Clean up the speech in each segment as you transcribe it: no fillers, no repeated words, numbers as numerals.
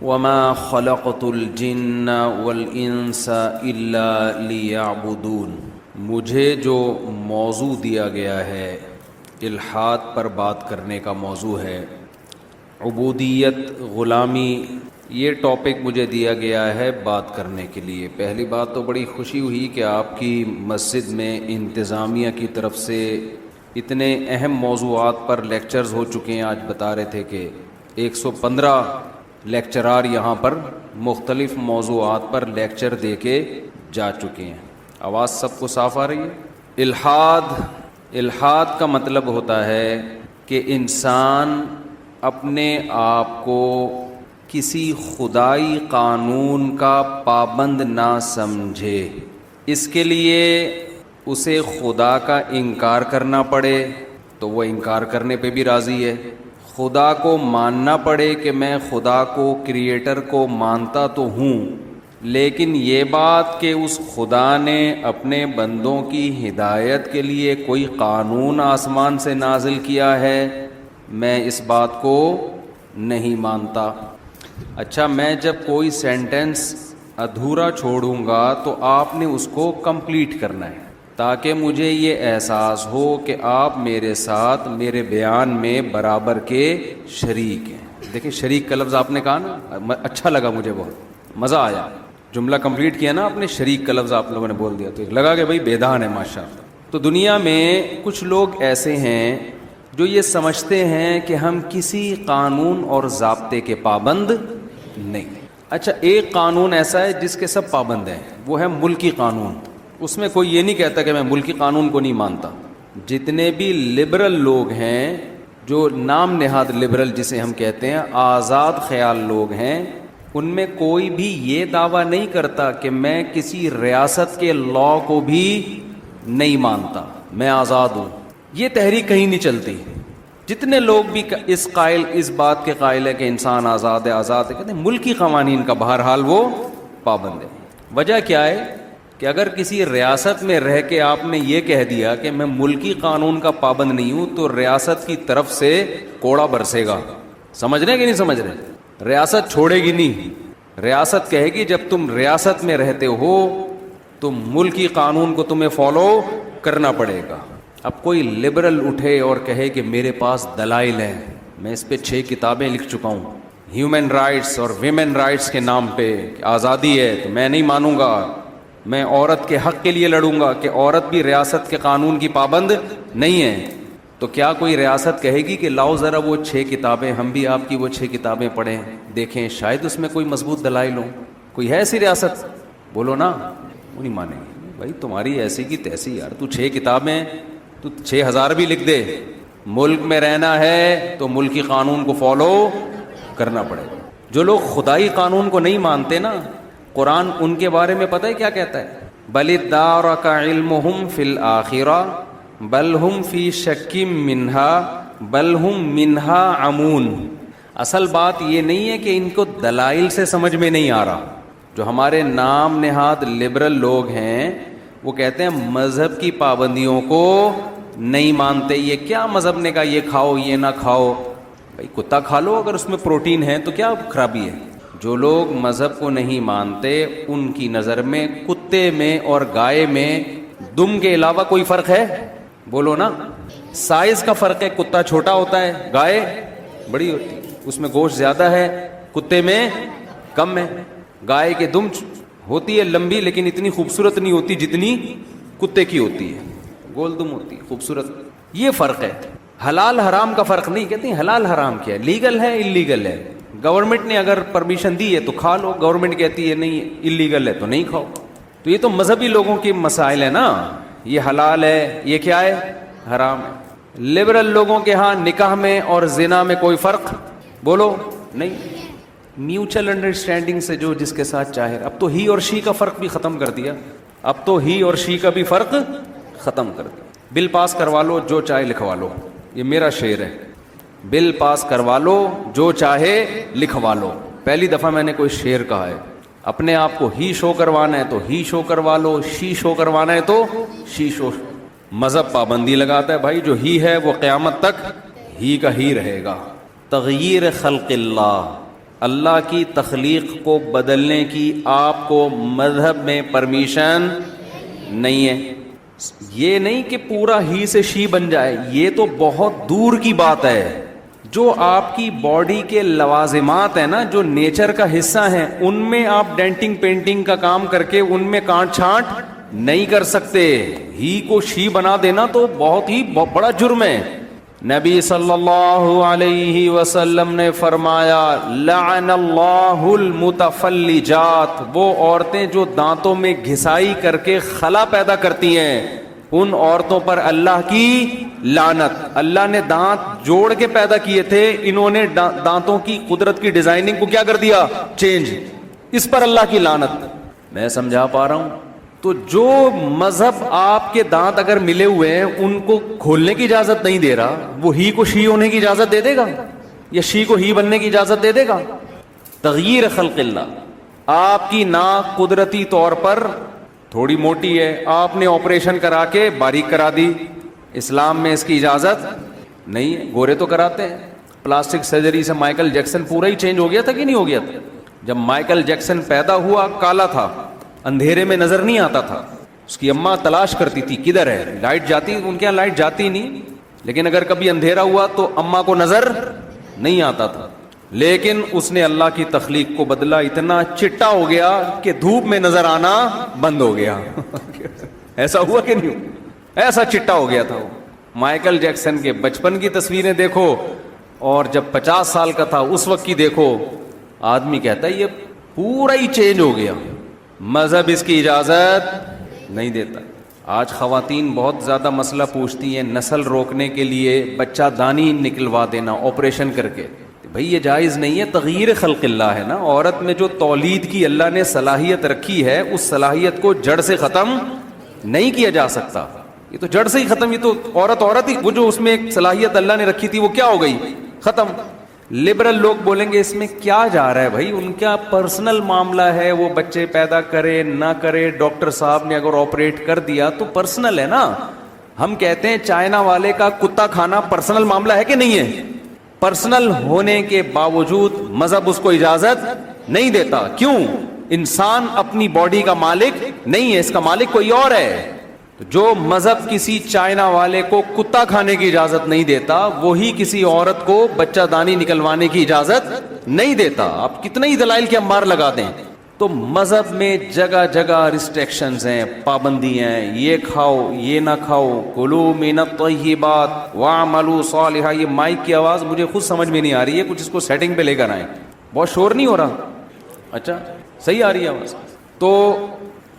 وما خلقت الجن والانس الا لیعبدون۔ مجھے جو موضوع دیا گیا ہے الحاد پر بات کرنے کا موضوع ہے، عبودیت، غلامی، یہ ٹاپک مجھے دیا گیا ہے بات کرنے کے لیے۔ پہلی بات تو بڑی خوشی ہوئی کہ آپ کی مسجد میں انتظامیہ کی طرف سے اتنے اہم موضوعات پر لیکچرز ہو چکے ہیں۔ آج بتا رہے تھے کہ 115 لیکچرار یہاں پر مختلف موضوعات پر لیکچر دے کے جا چکے ہیں۔ آواز سب کو صاف آ رہی ہے؟ الحاد کا مطلب ہوتا ہے کہ انسان اپنے آپ کو کسی خدائی قانون کا پابند نہ سمجھے، اس کے لیے اسے خدا کا انکار کرنا پڑے تو وہ انکار کرنے پہ بھی راضی ہے، خدا کو ماننا پڑے کہ میں خدا کو، کریٹر کو مانتا تو ہوں، لیکن یہ بات کہ اس خدا نے اپنے بندوں کی ہدایت کے لیے کوئی قانون آسمان سے نازل کیا ہے، میں اس بات کو نہیں مانتا۔ اچھا، میں جب کوئی سینٹنس ادھورا چھوڑوں گا تو آپ نے اس کو کمپلیٹ کرنا ہے، تاکہ مجھے یہ احساس ہو کہ آپ میرے ساتھ میرے بیان میں برابر کے شریک ہیں۔ دیکھیں، شریک کا لفظ آپ نے کہا نا، اچھا لگا، مجھے بہت مزہ آیا۔ جملہ کمپلیٹ کیا نا آپ نے، شریک کا لفظ آپ لوگوں نے بول دیا تو لگا کہ بھائی بیدان ہے ماشاءاللہ۔ تو دنیا میں کچھ لوگ ایسے ہیں جو یہ سمجھتے ہیں کہ ہم کسی قانون اور ضابطے کے پابند نہیں۔ اچھا، ایک قانون ایسا ہے جس کے سب پابند ہیں، وہ ہے ملکی قانون۔ اس میں کوئی یہ نہیں کہتا کہ میں ملکی قانون کو نہیں مانتا۔ جتنے بھی لبرل لوگ ہیں، جو نام نہاد لبرل جسے ہم کہتے ہیں، آزاد خیال لوگ ہیں، ان میں کوئی بھی یہ دعویٰ نہیں کرتا کہ میں کسی ریاست کے لا کو بھی نہیں مانتا، میں آزاد ہوں۔ یہ تحریک کہیں نہیں چلتی۔ جتنے لوگ بھی اس بات کے قائل ہے کہ انسان آزاد ہے، کہتے ہیں ملکی قوانین کا بہرحال وہ پابند ہے۔ وجہ کیا ہے کہ اگر کسی ریاست میں رہ کے آپ نے یہ کہہ دیا کہ میں ملکی قانون کا پابند نہیں ہوں، تو ریاست کی طرف سے کوڑا برسے گا۔ سمجھ رہے کہ نہیں سمجھ رہے؟ ریاست چھوڑے گی نہیں، ریاست کہے گی جب تم ریاست میں رہتے ہو تو ملکی قانون کو تمہیں فالو کرنا پڑے گا۔ اب کوئی لبرل اٹھے اور کہے کہ میرے پاس دلائل ہیں، میں اس پہ 6 کتابیں لکھ چکا ہوں، ہیومن رائٹس اور ویمن رائٹس کے نام پہ کہ آزادی ہے، تو میں نہیں مانوں گا، میں عورت کے حق کے لیے لڑوں گا کہ عورت بھی ریاست کے قانون کی پابند نہیں ہے، تو کیا کوئی ریاست کہے گی کہ لاؤ ذرا وہ 6 کتابیں، ہم بھی آپ کی وہ 6 کتابیں پڑھیں، دیکھیں شاید اس میں کوئی مضبوط دلائل ہوں؟ کوئی ہے ایسی ریاست؟ بولو نا، وہ نہیں مانیں گے۔ بھائی تمہاری ایسی کی تیسی یار، تو 6 کتابیں، تو 6000 بھی لکھ دے، ملک میں رہنا ہے تو ملکی قانون کو فالو کرنا پڑے گا۔ جو لوگ خدائی قانون کو نہیں مانتے نا، قرآن ان کے بارے میں پتہ ہے کیا کہتا ہے؟ بل ادارک علمہم فی الآخرہ بل ہم فی شک منہا بل ہم منہا عمون۔ اصل بات یہ نہیں ہے کہ ان کو دلائل سے سمجھ میں نہیں آ رہا۔ جو ہمارے نام نہاد لبرل لوگ ہیں وہ کہتے ہیں مذہب کی پابندیوں کو نہیں مانتے۔ یہ کیا مذہب نے کہا یہ کھاؤ یہ نہ کھاؤ؟ بھائی کتا کھا لو اگر اس میں پروٹین ہے تو کیا خرابی ہے؟ جو لوگ مذہب کو نہیں مانتے ان کی نظر میں کتے میں اور گائے میں دم کے علاوہ کوئی فرق ہے؟ بولو نا، سائز کا فرق ہے، کتا چھوٹا ہوتا ہے، گائے بڑی ہوتی ہے، اس میں گوشت زیادہ ہے، کتے میں کم ہے۔ گائے کے دم ہوتی ہے لمبی لیکن اتنی خوبصورت نہیں ہوتی جتنی کتے کی ہوتی ہے، گول دم ہوتی ہے، خوبصورت۔ یہ فرق ہے، حلال حرام کا فرق نہیں۔ کہتے ہیں حلال حرام کیا ہے، لیگل ہے اللیگل ہے۔ گورنمنٹ نے اگر پرمیشن دی ہے تو کھا لو، گورنمنٹ کہتی ہے نہیں اللیگل ہے تو نہیں کھاؤ۔ تو یہ تو مذہبی لوگوں کے مسائل ہیں نا، یہ حلال ہے یہ کیا ہے، حرام ہے۔ لبرل لوگوں کے ہاں نکاح میں اور زنا میں کوئی فرق بولو نہیں، میوچل انڈرسٹینڈنگ سے جو جس کے ساتھ چاہے۔ اب تو ہی اور شی کا فرق بھی ختم کر دیا، اب تو ہی اور شی کا بھی فرق ختم کر دیا۔ بل پاس کروا لو جو چاہے لکھوا لو، یہ میرا شعر ہے، بل پاس کروا لو جو چاہے لکھوا لو۔ پہلی دفعہ میں نے کوئی شعر کہا ہے۔ اپنے آپ کو ہی شو کروانا ہے تو ہی شو کروا لو، شی شو کروانا ہے تو شی شو۔ مذہب پابندی لگاتا ہے بھائی جو ہی ہے وہ قیامت تک ہی کا ہی رہے گا۔ تغییر خلق اللہ، اللہ کی تخلیق کو بدلنے کی آپ کو مذہب میں پرمیشن نہیں ہے. یہ نہیں کہ پورا ہی سے شی بن جائے، یہ تو بہت دور کی بات ہے. جو آپ کی باڈی کے لوازمات ہیں نا، جو نیچر کا حصہ ہیں، ان میں آپ ڈینٹنگ پینٹنگ کا کام کر کے ان میں کانٹ چھانٹ نہیں کر سکتے. ہی کو شی بنا دینا تو بہت ہی بڑا جرم ہے. نبی صلی اللہ علیہ وسلم نے فرمایا لعن اللہ المتفلجات، وہ عورتیں جو دانتوں میں گھسائی کر کے خلا پیدا کرتی ہیں، ان عورتوں پر اللہ کی لعنت. اللہ نے دانت جوڑ کے پیدا کیے تھے، انہوں نے دانتوں کی قدرت کی ڈیزائننگ کو کیا کر دیا؟ چینج. اس پر اللہ کی لعنت. میں سمجھا پا رہا ہوں؟ تو جو مذہب آپ کے دانت اگر ملے ہوئے ہیں ان کو کھولنے کی اجازت نہیں دے رہا، وہ ہی کو شی ہونے کی اجازت دے دے گا یا شی کو ہی بننے کی اجازت دے دے گا؟ تغییر خلق اللہ. آپ کی ناک قدرتی طور پر تھوڑی موٹی ہے، آپ نے آپریشن کرا کے باریک کرا دی. اسلام میں اس کی اجازت نہیں ہے. گورے تو کراتے ہیں. پلاسٹک سرجری سے مائیکل جیکسن پورا ہی چینج ہو گیا تھا کہ نہیں ہو گیا تھا؟ جب مائیکل جیکسن پیدا ہوا کالا تھا، اندھیرے میں نظر نہیں آتا تھا. اس کی اماں تلاش کرتی تھی کدھر ہے، لائٹ جاتی، ان کے یہاں لائٹ جاتی نہیں، لیکن اگر کبھی اندھیرا ہوا تو اماں کو نظر نہیں آتا تھا. لیکن اس نے اللہ کی تخلیق کو بدلا، اتنا چٹا ہو گیا کہ دھوپ میں نظر آنا بند ہو گیا. ایسا ہوا کہ نہیں؟ ایسا چٹا ہو گیا تھا وہ. مائیکل جیکسن کے بچپن کی تصویریں دیکھو اور جب 50 سال کا تھا اس وقت کی دیکھو، آدمی کہتا ہے یہ پورا ہی چینج ہو گیا. مذہب اس کی اجازت نہیں دیتا. آج خواتین بہت زیادہ مسئلہ پوچھتی ہیں، نسل روکنے کے لیے بچہ دانی نکلوا دینا آپریشن کر کے. بھئی یہ جائز نہیں ہے، تغییر خلق اللہ ہے نا. عورت میں جو تولید کی اللہ نے صلاحیت رکھی ہے، اس صلاحیت کو جڑ سے ختم نہیں کیا جا سکتا. یہ تو جڑ سے ہی ختم، یہ تو عورت ہی، وہ جو اس میں ایک صلاحیت اللہ نے رکھی تھی وہ کیا ہو گئی؟ ختم. لبرل لوگ بولیں گے اس میں کیا جا رہا ہے بھائی، ان کا پرسنل معاملہ ہے، وہ بچے پیدا کرے نہ کرے، ڈاکٹر صاحب نے اگر آپریٹ کر دیا تو پرسنل ہے نا. ہم کہتے ہیں چائنا والے کا کتا کھانا پرسنل معاملہ ہے کہ نہیں ہے؟ پرسنل ہونے کے باوجود مذہب اس کو اجازت نہیں دیتا. کیوں؟ انسان اپنی باڈی کا مالک نہیں ہے، اس کا مالک کوئی اور ہے. جو مذہب کسی چائنا والے کو کتا کھانے کی اجازت نہیں دیتا، وہی کسی عورت کو بچہ دانی نکلوانے کی اجازت نہیں دیتا. آپ کتنے ہی دلائل کے انبار لگا دیں. تو مذہب میں جگہ جگہ ریسٹرکشنز ہیں، پابندیاں ہیں، یہ کھاؤ یہ نہ کھاؤ، کلوا من الطیبات واعملوا صالحا. یہ مائک کی آواز مجھے خود سمجھ میں نہیں آ رہی ہے، کچھ اس کو سیٹنگ پہ لے کر آئیں. بہت شور نہیں ہو رہا؟ اچھا صحیح آ رہی ہے آواز. تو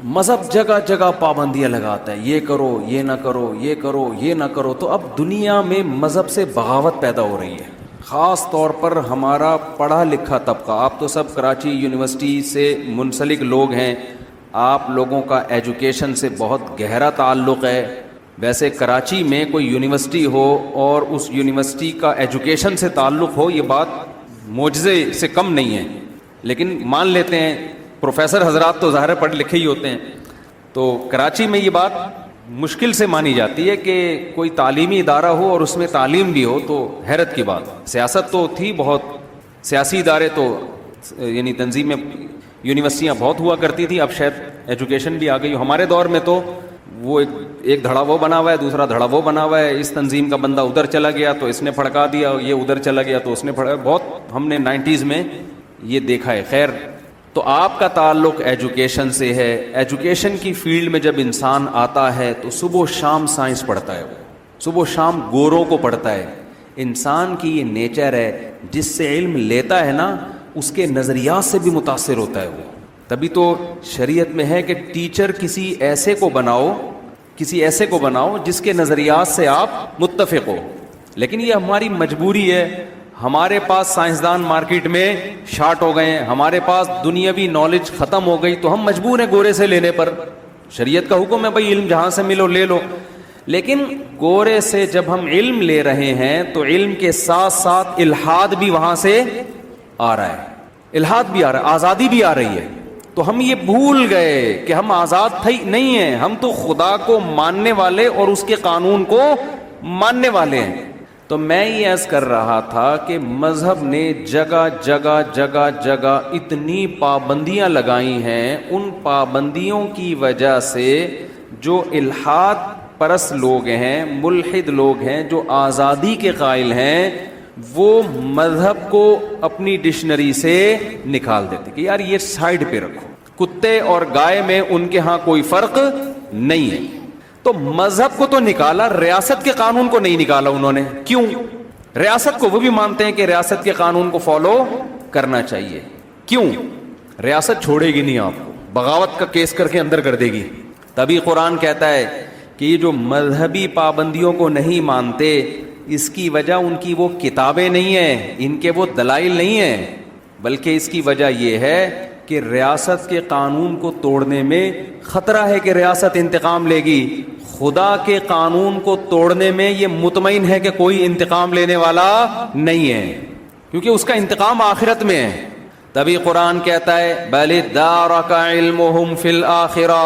مذہب جگہ جگہ پابندیاں لگاتا ہے، یہ کرو یہ نہ کرو، یہ کرو یہ نہ کرو. تو اب دنیا میں مذہب سے بغاوت پیدا ہو رہی ہے، خاص طور پر ہمارا پڑھا لکھا طبقہ. آپ تو سب کراچی یونیورسٹی سے منسلک لوگ ہیں، آپ لوگوں کا ایجوکیشن سے بہت گہرا تعلق ہے. ویسے کراچی میں کوئی یونیورسٹی ہو اور اس یونیورسٹی کا ایجوکیشن سے تعلق ہو، یہ بات معجزے سے کم نہیں ہے. لیکن مان لیتے ہیں پروفیسر حضرات تو ظاہر پڑھ لکھے ہی ہوتے ہیں، تو کراچی میں یہ بات مشکل سے مانی جاتی ہے کہ کوئی تعلیمی ادارہ ہو اور اس میں تعلیم بھی ہو، تو حیرت کی بات. سیاست تو تھی بہت، سیاسی ادارے تو یعنی تنظیمیں یونیورسٹیاں بہت ہوا کرتی تھی، اب شاید ایجوکیشن بھی آ گئی. ہمارے دور میں تو وہ ایک دھڑا وہ بنا ہوا ہے، دوسرا دھڑا وہ بنا ہوا ہے. اس تنظیم کا بندہ ادھر چلا گیا تو اس نے پھڑکا دیا، یہ ادھر چلا گیا تو اس نے پھڑکا. بہت ہم نے 90s میں یہ دیکھا ہے. خیر، تو آپ کا تعلق ایجوکیشن سے ہے. ایجوکیشن کی فیلڈ میں جب انسان آتا ہے تو صبح و شام سائنس پڑھتا ہے، صبح و شام گوروں کو پڑھتا ہے. انسان کی یہ نیچر ہے، جس سے علم لیتا ہے نا اس کے نظریات سے بھی متاثر ہوتا ہے وہ. تبھی تو شریعت میں ہے کہ ٹیچر کسی ایسے کو بناؤ جس کے نظریات سے آپ متفق ہو. لیکن یہ ہماری مجبوری ہے. ہمارے پاس سائنسدان مارکیٹ میں شارٹ ہو گئے ہیں، ہمارے پاس دنیاوی نالج ختم ہو گئی، تو ہم مجبور ہیں گورے سے لینے پر. شریعت کا حکم ہے بھائی علم جہاں سے ملو لے لو. لیکن گورے سے جب ہم علم لے رہے ہیں تو علم کے ساتھ ساتھ الحاد بھی وہاں سے آ رہا ہے، الحاد بھی آ رہا ہے، آزادی بھی آ رہی ہے. تو ہم یہ بھول گئے کہ ہم آزاد نہیں ہیں، ہم تو خدا کو ماننے والے اور اس کے قانون کو ماننے والے ہیں. تو میں یہ عرض کر رہا تھا کہ مذہب نے جگہ جگہ جگہ جگہ اتنی پابندیاں لگائی ہیں، ان پابندیوں کی وجہ سے جو الحاد پرست لوگ ہیں، ملحد لوگ ہیں، جو آزادی کے قائل ہیں، وہ مذہب کو اپنی ڈکشنری سے نکال دیتے کہ یار یہ سائیڈ پہ رکھو، کتے اور گائے میں ان کے ہاں کوئی فرق نہیں ہے۔ تو مذہب کو تو نکالا، ریاست کے قانون کو نہیں نکالا انہوں نے۔ کیوں؟ ریاست کو وہ بھی مانتے ہیں کہ ریاست کے قانون کو فالو کرنا چاہیے۔ کیوں؟ ریاست چھوڑے گی نہیں آپ کو، بغاوت کا کیس کر کے اندر کر دے گی۔ تبھی قرآن کہتا ہے کہ یہ جو مذہبی پابندیوں کو نہیں مانتے، اس کی وجہ ان کی وہ کتابیں نہیں ہیں، ان کے وہ دلائل نہیں ہیں، بلکہ اس کی وجہ یہ ہے کہ ریاست کے قانون کو توڑنے میں خطرہ ہے کہ ریاست انتقام لے گی۔ خدا کے قانون کو توڑنے میں یہ مطمئن ہے کہ کوئی انتقام لینے والا نہیں ہے، کیونکہ اس کا انتقام آخرت میں ہے۔ تبھی قرآن کہتا ہے بل ادارک علمہم فی الآخرہ،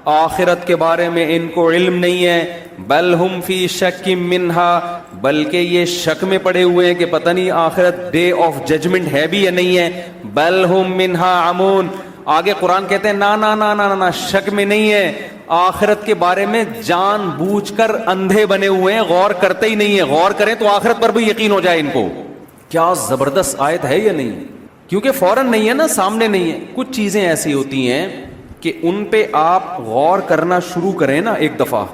آخرت کے بارے میں ان کو علم نہیں ہے، بل ہم فی شک منہا، بلکہ یہ شک میں پڑے ہوئے ہیں کہ پتہ نہیں آخرت ڈے آف ججمنٹ ہے بھی یا نہیں ہے، بل ہم منہا عمون۔ آگے قرآن کہتے ہیں نا نا نا نا نا، شک میں نہیں ہے، آخرت کے بارے میں جان بوجھ کر اندھے بنے ہوئے ہیں، غور کرتے ہی نہیں ہیں۔ غور کریں تو آخرت پر بھی یقین ہو جائے ان کو۔ کیا زبردست آیت ہے یا نہیں؟ کیونکہ فوراً نہیں ہے نا، سامنے نہیں ہے۔ کچھ چیزیں ایسی ہوتی ہیں کہ ان پہ آپ غور کرنا شروع کریں نا ایک دفعہ،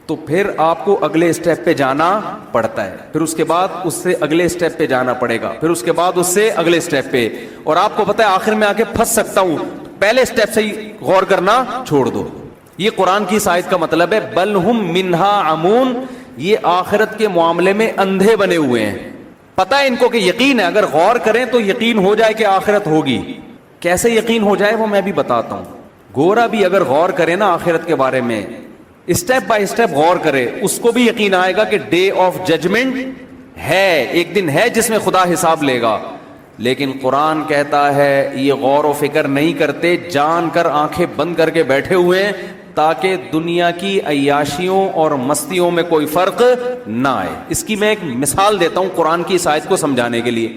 تو پھر آپ کو اگلے اسٹیپ پہ جانا پڑتا ہے، پھر اس کے بعد اس سے اگلے اسٹیپ پہ جانا پڑے گا، پھر اس کے بعد اس سے اگلے اسٹیپ پہ، اور آپ کو پتہ ہے آخر میں آ کے پھنس سکتا ہوں، پہلے اسٹیپ سے ہی غور کرنا چھوڑ دو۔ یہ قرآن کی اس آیت کا مطلب ہے بل ہم منہا عمون، یہ آخرت کے معاملے میں اندھے بنے ہوئے ہیں۔ پتہ ہے ان کو کہ یقین ہے، اگر غور کریں تو یقین ہو جائے کہ آخرت ہوگی۔ کیسے یقین ہو جائے وہ میں بھی بتاتا ہوں۔ گورا بھی اگر غور کرے نا آخرت کے بارے میں، اسٹیپ بائی اسٹیپ غور کرے، اس کو بھی یقین آئے گا کہ ڈے آف ججمنٹ ہے، ایک دن ہے جس میں خدا حساب لے گا۔ لیکن قرآن کہتا ہے یہ غور و فکر نہیں کرتے، جان کر آنکھیں بند کر کے بیٹھے ہوئے ہیں تاکہ دنیا کی عیاشیوں اور مستیوں میں کوئی فرق نہ آئے۔ اس کی میں ایک مثال دیتا ہوں قرآن کی اس آیت کو سمجھانے کے لیے۔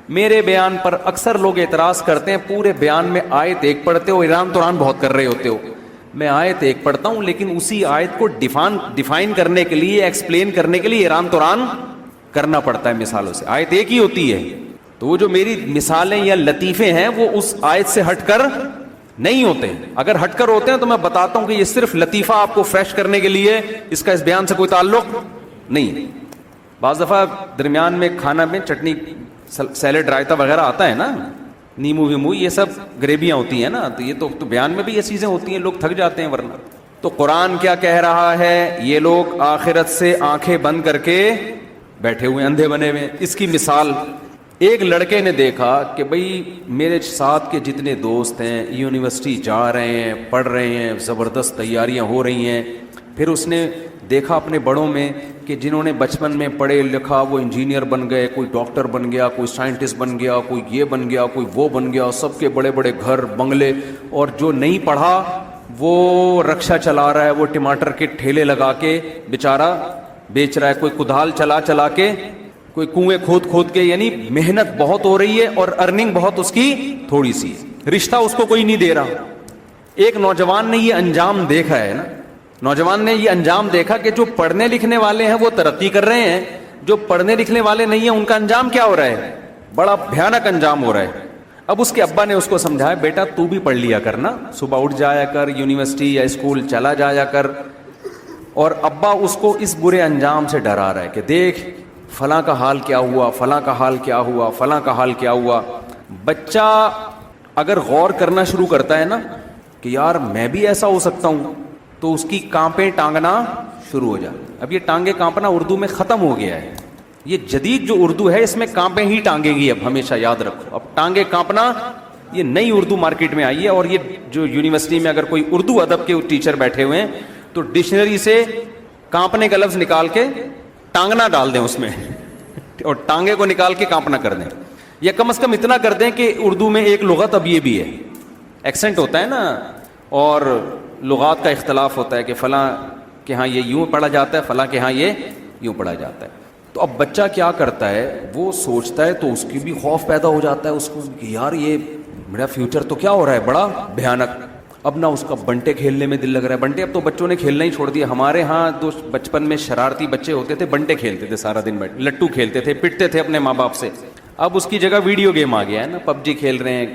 میرے بیان پر اکثر لوگ اعتراض کرتے ہیں، پورے بیان میں آیت ایک پڑھتے ہو، ایران توران بہت کر رہے ہوتے ہو۔ میں آیت ایک پڑھتا ہوں لیکن اسی آیت کو ڈیفائن کرنے کے لیے، ایکسپلین کرنے کے لیے ایران توران کرنا پڑتا ہے مثالوں سے۔ آیت ایک ہی ہوتی ہے، تو وہ جو میری مثالیں یا لطیفے ہیں وہ اس آیت سے ہٹ کر نہیں ہوتے۔ اگر ہٹ کر ہوتے ہیں تو میں بتاتا ہوں کہ یہ صرف لطیفہ آپ کو فریش کرنے کے لیے، اس کا اس بیان سے کوئی تعلق نہیں۔ بعض دفعہ درمیان میں کھانا میں چٹنی، سیلڈ، رائتا وغیرہ آتا ہے نا، نیمو ویمو، یہ سب گریبیاں ہوتی ہیں نا، تو یہ تو بیان میں بھی یہ چیزیں ہوتی ہیں، لوگ تھک جاتے ہیں ورنہ۔ تو قرآن کیا کہہ رہا ہے؟ یہ لوگ آخرت سے آنکھیں بند کر کے بیٹھے ہوئے، اندھے بنے ہوئے۔ اس کی مثال، ایک لڑکے نے دیکھا کہ بھئی میرے ساتھ کے جتنے دوست ہیں یونیورسٹی جا رہے ہیں، پڑھ رہے ہیں، زبردست تیاریاں ہو رہی ہیں، پھر اس نے دیکھا اپنے بڑوں میں کہ جنہوں نے بچپن میں پڑھے لکھا وہ انجینئر بن گئے، کوئی ڈاکٹر بن گیا، کوئی سائنٹسٹ بن گیا، کوئی یہ بن گیا، کوئی وہ بن گیا، سب کے بڑے بڑے گھر بنگلے، اور جو نہیں پڑھا وہ رکشہ چلا رہا ہے، وہ ٹماٹر کے ٹھیلے لگا کے بیچارہ بیچ رہا ہے، کوئی کدال چلا چلا کے، کوئی کنویں کھود کھود کے، یعنی محنت بہت ہو رہی ہے اور ارننگ بہت اس کی تھوڑی سی، رشتہ اس کو کوئی نہیں دے رہا۔ ایک نوجوان نے یہ انجام دیکھا ہے نا، نوجوان نے یہ انجام دیکھا کہ جو پڑھنے لکھنے والے ہیں وہ ترقی کر رہے ہیں، جو پڑھنے لکھنے والے نہیں ہیں ان کا انجام کیا ہو رہا ہے؟ بڑا بھیانک انجام ہو رہا ہے۔ اب اس کے ابا نے اس کو سمجھایا، بیٹا تو بھی پڑھ لیا کرنا، صبح اٹھ جایا کر، یونیورسٹی یا اسکول چلا جایا کر۔ اور ابا اس کو اس برے انجام سے ڈرا رہا ہے کہ دیکھ فلاں کا حال کیا ہوا، فلاں کا حال کیا ہوا، فلاں کا حال کیا ہوا۔ بچہ اگر غور کرنا شروع کرتا ہے نا کہ یار میں بھی ایسا ہو سکتا ہوں، تو اس کی کانپیں ٹانگنا شروع ہو جاتی۔ اب یہ ٹانگیں کانپنا اردو میں ختم ہو گیا ہے، یہ جدید جو اردو ہے اس میں کانپیں ہی ٹانگیں گی، اب ہمیشہ یاد رکھو۔ اب ٹانگیں کانپنا یہ نئی اردو مارکیٹ میں آئی ہے، اور یہ جو یونیورسٹی میں اگر کوئی اردو ادب کے ٹیچر بیٹھے ہوئے ہیں تو ڈکشنری سے کانپنے کا لفظ نکال کے ٹانگنا ڈال دیں اس میں، اور ٹانگے کو نکال کے کانپنا کر دیں، یا کم از کم اتنا کر دیں کہ اردو میں ایک لغت اب یہ بھی ہے، ایکسنٹ ہوتا ہے نا، اور لغات کا اختلاف ہوتا ہے کہ فلاں کے ہاں یہ یوں پڑھا جاتا ہے، فلاں کے ہاں یہ یوں پڑھا جاتا ہے۔ تو اب بچہ کیا کرتا ہے, وہ سوچتا ہے تو اس کی بھی خوف پیدا ہو جاتا ہے اس کو کہ یار یہ میرا فیوچر تو کیا ہو رہا ہے بڑا بھیانک. اب نہ اس کا بنٹے کھیلنے میں دل لگ رہا ہے. بنٹے اب تو بچوں نے کھیلنا ہی چھوڑ دیا. ہمارے ہاں تو بچپن میں شرارتی بچے ہوتے تھے, بنٹے کھیلتے تھے سارا دن, بیٹھ لٹو کھیلتے تھے, پٹتے تھے اپنے ماں باپ سے. اب اس کی جگہ ویڈیو گیم آ گیا ہے نا, پب جی کھیل رہے ہیں.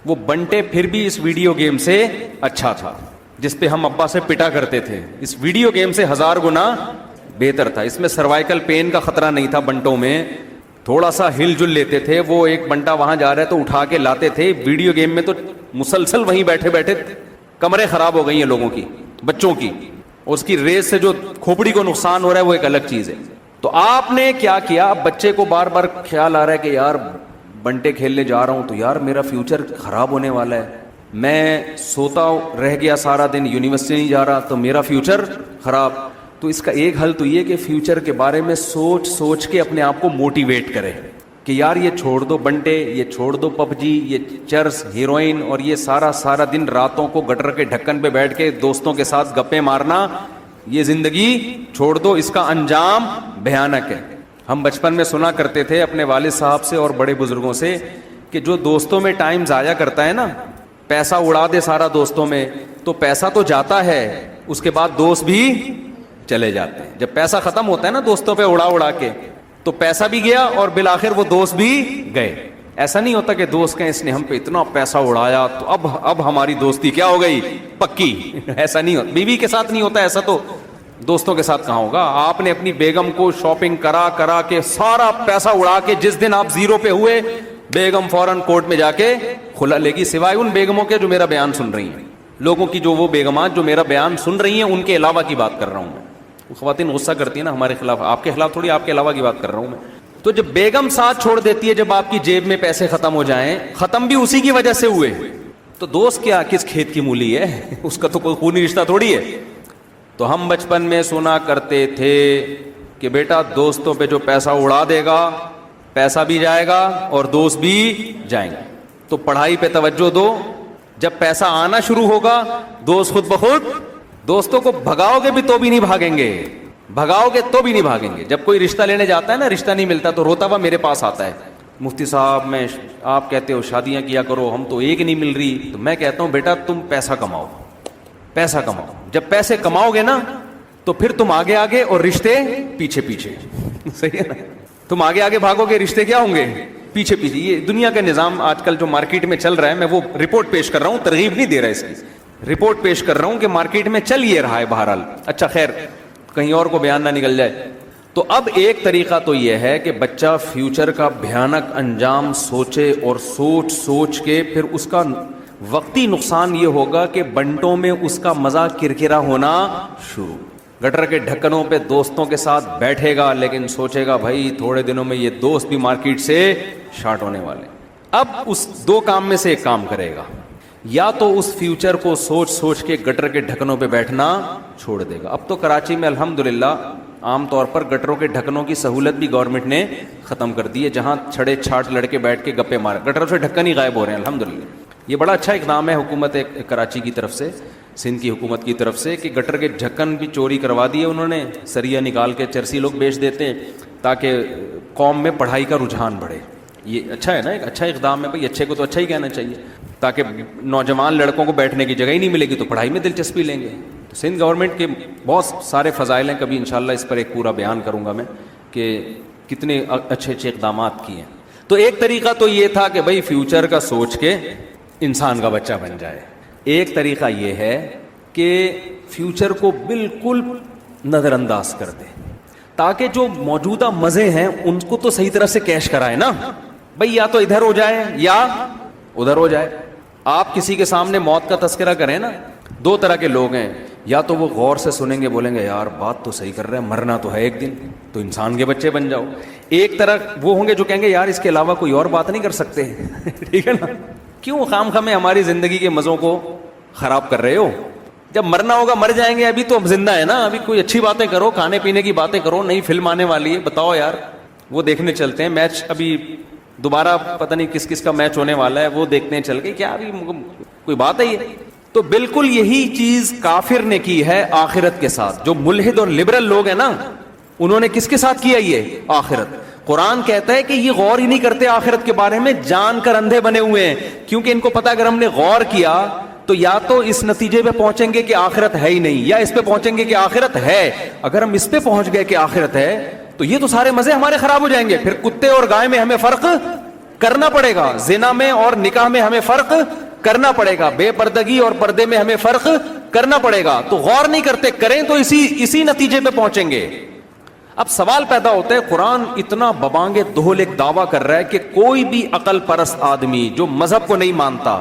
وہ بنٹے پھر بھی اس ویڈیو گیم سے اچھا تھا جس پہ ہم ابا سے پٹا کرتے تھے. اس ویڈیو گیم سے 1000 گنا بہتر تھا. اس میں سروائیکل پین کا خطرہ نہیں تھا بنٹوں میں, تھوڑا سا ہل جل لیتے تھے. وہ ایک بنٹا وہاں جا رہا ہے تو اٹھا کے لاتے تھے. ویڈیو گیم میں تو مسلسل وہیں بیٹھے بیٹھے کمرے خراب ہو گئی ہیں لوگوں کی, بچوں کی. اور اس کی ریس سے جو کھوپڑی کو نقصان ہو رہا ہے وہ ایک الگ چیز ہے. تو آپ نے کیا کیا, بچے کو بار بار خیال آ رہا ہے کہ یار بنٹے کھیلنے جا رہا ہوں تو یار میرا فیوچر خراب ہونے والا ہے. میں سوتا رہ گیا سارا دن, یونیورسٹی نہیں جا رہا تو میرا فیوچر خراب. تو اس کا ایک حل تو یہ کہ فیوچر کے بارے میں سوچ سوچ کے اپنے آپ کو موٹیویٹ کرے کہ یار یہ چھوڑ دو بنٹے, یہ چھوڑ دو پب جی, یہ چرس, ہیروئن اور یہ سارا دن راتوں کو گٹر کے ڈھکن پہ بیٹھ کے دوستوں کے ساتھ گپے مارنا, یہ زندگی چھوڑ دو, اس کا انجام بھیانک ہے. ہم بچپن میں سنا کرتے تھے اپنے والد صاحب سے اور بڑے بزرگوں سے کہ جو دوستوں میں ٹائم ضائع کرتا ہے نا, پیسہ اڑا دے سارا دوستوں میں, تو پیسہ تو جاتا ہے, اس کے بعد دوست بھی چلے جاتے ہیں. جب پیسہ ختم ہوتا ہے نا دوستوں پہ اڑا کے, تو پیسہ بھی گیا اور بالآخر وہ دوست بھی گئے. ایسا نہیں ہوتا کہ دوست کہیں اس نے ہم پہ اتنا پیسہ اڑایا تو اب ہماری دوستی کیا ہو گئی پکی. ایسا نہیں ہوتا, بیوی کے ساتھ نہیں ہوتا ایسا, تو دوستوں کے ساتھ کہاں ہوگا. آپ نے اپنی بیگم کو شاپنگ کرا کے سارا پیسہ اڑا کے جس دن آپ زیرو پہ ہوئے, بیگم فوراً کورٹ میں جا کے کھلا لے گی, سوائے ان بیگموں کے جو میرا بیان سن رہی ہیں. لوگوں کی جو وہ بیگمات جو میرا بیان سن رہی ہیں ان کے علاوہ کی بات کر رہا ہوں میں. خواتین غصہ کرتی ہیں نا ہمارے خلاف, آپ کے خلاف تھوڑی, آپ کے علاوہ کی بات کر رہا ہوں میں. تو جب بیگم ساتھ چھوڑ دیتی ہے, جب آپ کی جیب میں پیسے ختم ہو جائیں, ختم بھی اسی کی وجہ سے ہوئے, تو دوست کیا کس کھیت کی مولی ہے, اس کا تو کوئی خونی رشتہ تھوڑی ہے. تو ہم بچپن میں سنا کرتے تھے کہ بیٹا دوستوں پہ جو پیسہ اڑا دے گا پیسہ بھی جائے گا اور دوست بھی جائیں گے, تو پڑھائی پہ توجہ دو. جب پیسہ آنا شروع ہوگا دوست خود بخود, دوستوں کو بھگاؤ گے بھی تو بھی نہیں بھاگیں گے, بھگاؤ گے تو بھی نہیں بھاگیں گے. جب کوئی رشتہ لینے جاتا ہے نا, رشتہ نہیں ملتا تو روتا ہوا میرے پاس آتا ہے, مفتی صاحب میں آپ کہتے ہو شادیاں کیا کرو, ہم تو ایک نہیں مل رہی. تو میں کہتا ہوں بیٹا تم پیسہ کماؤ, پیسہ کماؤ. جب پیسے کماؤ گے نا تو پھر تم آگے آگے اور رشتے پیچھے پیچھے. صحیح ہے نا, تم آگے آگے بھاگو گے, رشتے کیا ہوں گے پیچھے پیچھے. یہ دنیا کا نظام آج کل جو مارکیٹ میں چل رہا ہے, میں وہ رپورٹ پیش کر رہا ہوں, ترغیب نہیں دے رہا اس کی, رپورٹ پیش کر رہا ہوں کہ مارکیٹ میں چل یہ رہا ہے بہرحال. اچھا خیر, کہیں اور کو بیان نہ نکل جائے. تو اب ایک طریقہ تو یہ ہے کہ بچہ فیوچر کا بھیانک انجام سوچے, اور سوچ کے پھر اس کا وقتی نقصان یہ ہوگا کہ بنٹوں میں اس کا مزہ کرکرا ہونا شروع. گٹر کے ڈھکنوں پہ دوستوں کے ساتھ بیٹھے گا, لیکن سوچے گا بھائی تھوڑے دنوں میں یہ دوست بھی مارکیٹ سے شارٹ ہونے والے. اب اس دو کام میں سے ایک کام کرے گا, یا تو اس فیوچر کو سوچ کے گٹر کے ڈھکنوں پہ بیٹھنا چھوڑ دے گا. اب تو کراچی میں الحمدللہ عام طور پر گٹروں کے ڈھکنوں کی سہولت بھی گورنمنٹ نے ختم کر دی ہے, جہاں چھڑے چھاٹ لڑکے بیٹھ کے گپے مارے, گٹروں سے ڈھکن ہی غائب ہو رہے ہیں الحمدللہ. یہ بڑا اچھا اقدام ہے حکومت کراچی کی طرف سے, سندھ کی حکومت کی طرف سے, کہ گٹر کے ڈھکن بھی چوری کروا دیے انہوں نے, سریا نکال کے چرسی لوگ بیچ دیتے ہیں تاکہ قوم میں پڑھائی کا رجحان بڑھے. یہ اچھا ہے نا, ایک اچھا اقدام ہے بھائی, اچھے کو تو اچھا ہی کہنا چاہیے, تاکہ نوجوان لڑکوں کو بیٹھنے کی جگہ ہی نہیں ملے گی تو پڑھائی میں دلچسپی لیں گے. تو سندھ گورنمنٹ کے بہت سارے فضائل ہیں, کبھی انشاءاللہ اس پر ایک پورا بیان کروں گا میں کہ کتنے اچھے اچھے اقدامات کیے ہیں. تو ایک طریقہ تو یہ تھا کہ بھائی فیوچر کا سوچ کے انسان کا بچہ بن جائے. ایک طریقہ یہ ہے کہ فیوچر کو بالکل نظر انداز کر دے, تاکہ جو موجودہ مزے ہیں ان کو تو صحیح طرح سے کیش کرائے نا بھئی, یا تو ادھر ہو جائے یا ادھر ہو جائے. آپ کسی کے سامنے موت کا تذکرہ کریں نا, دو طرح کے لوگ ہیں, یا تو وہ غور سے سنیں گے, بولیں گے یار بات تو صحیح کر رہے ہیں, مرنا تو ہے ایک دن, تو انسان کے بچے بن جاؤ. ایک طرح وہ ہوں گے جو کہیں گے یار اس کے علاوہ کوئی اور بات نہیں کر سکتے. ٹھیک ہے نا, کیوں خام خامے ہماری زندگی کے مزوں کو خراب کر رہے ہو, جب مرنا ہوگا مر جائیں گے, ابھی تو ہم زندہ ہیں نا, ابھی کوئی اچھی باتیں کرو, کھانے پینے کی باتیں کرو, نئی فلم آنے والی ہے, بتاؤ یار وہ دیکھنے چلتے ہیں, میچ ابھی دوبارہ پتہ نہیں کس کس کا میچ ہونے والا ہے, وہ دیکھنے چل گئے, کیا ابھی کوئی بات ہے یہ؟ تو بالکل یہی چیز کافر نے کی ہے آخرت کے ساتھ. جو ملحد اور لبرل لوگ ہیں نا, انہوں نے کس کے ساتھ کیا یہ؟ آخرت. قرآن کہتا ہے کہ یہ غور ہی نہیں کرتے آخرت کے بارے میں، جان کر اندھے بنے ہوئے ہیں، کیونکہ ان کو پتا اگر ہم نے غور کیا تو یا تو اس نتیجے پہ پہنچیں گے کہ آخرت ہے ہی نہیں، یا اس پہ پہنچیں گے کہ آخرت ہے. اگر ہم اس پہ پہنچ گئے کہ آخرت ہے تو یہ تو سارے مزے ہمارے خراب ہو جائیں گے. پھر کتے اور گائے میں ہمیں فرق کرنا پڑے گا، زنا میں اور نکاح میں ہمیں فرق کرنا پڑے گا، بے پردگی اور پردے میں ہمیں فرق کرنا پڑے گا. تو غور نہیں کرتے، کریں تو اسی نتیجے پہ پہنچیں گے. اب سوال پیدا ہوتا ہے، قرآن اتنا ببانگے دہل ایک دعویٰ کر رہا ہے کہ کوئی بھی عقل پرست آدمی جو مذہب کو نہیں مانتا،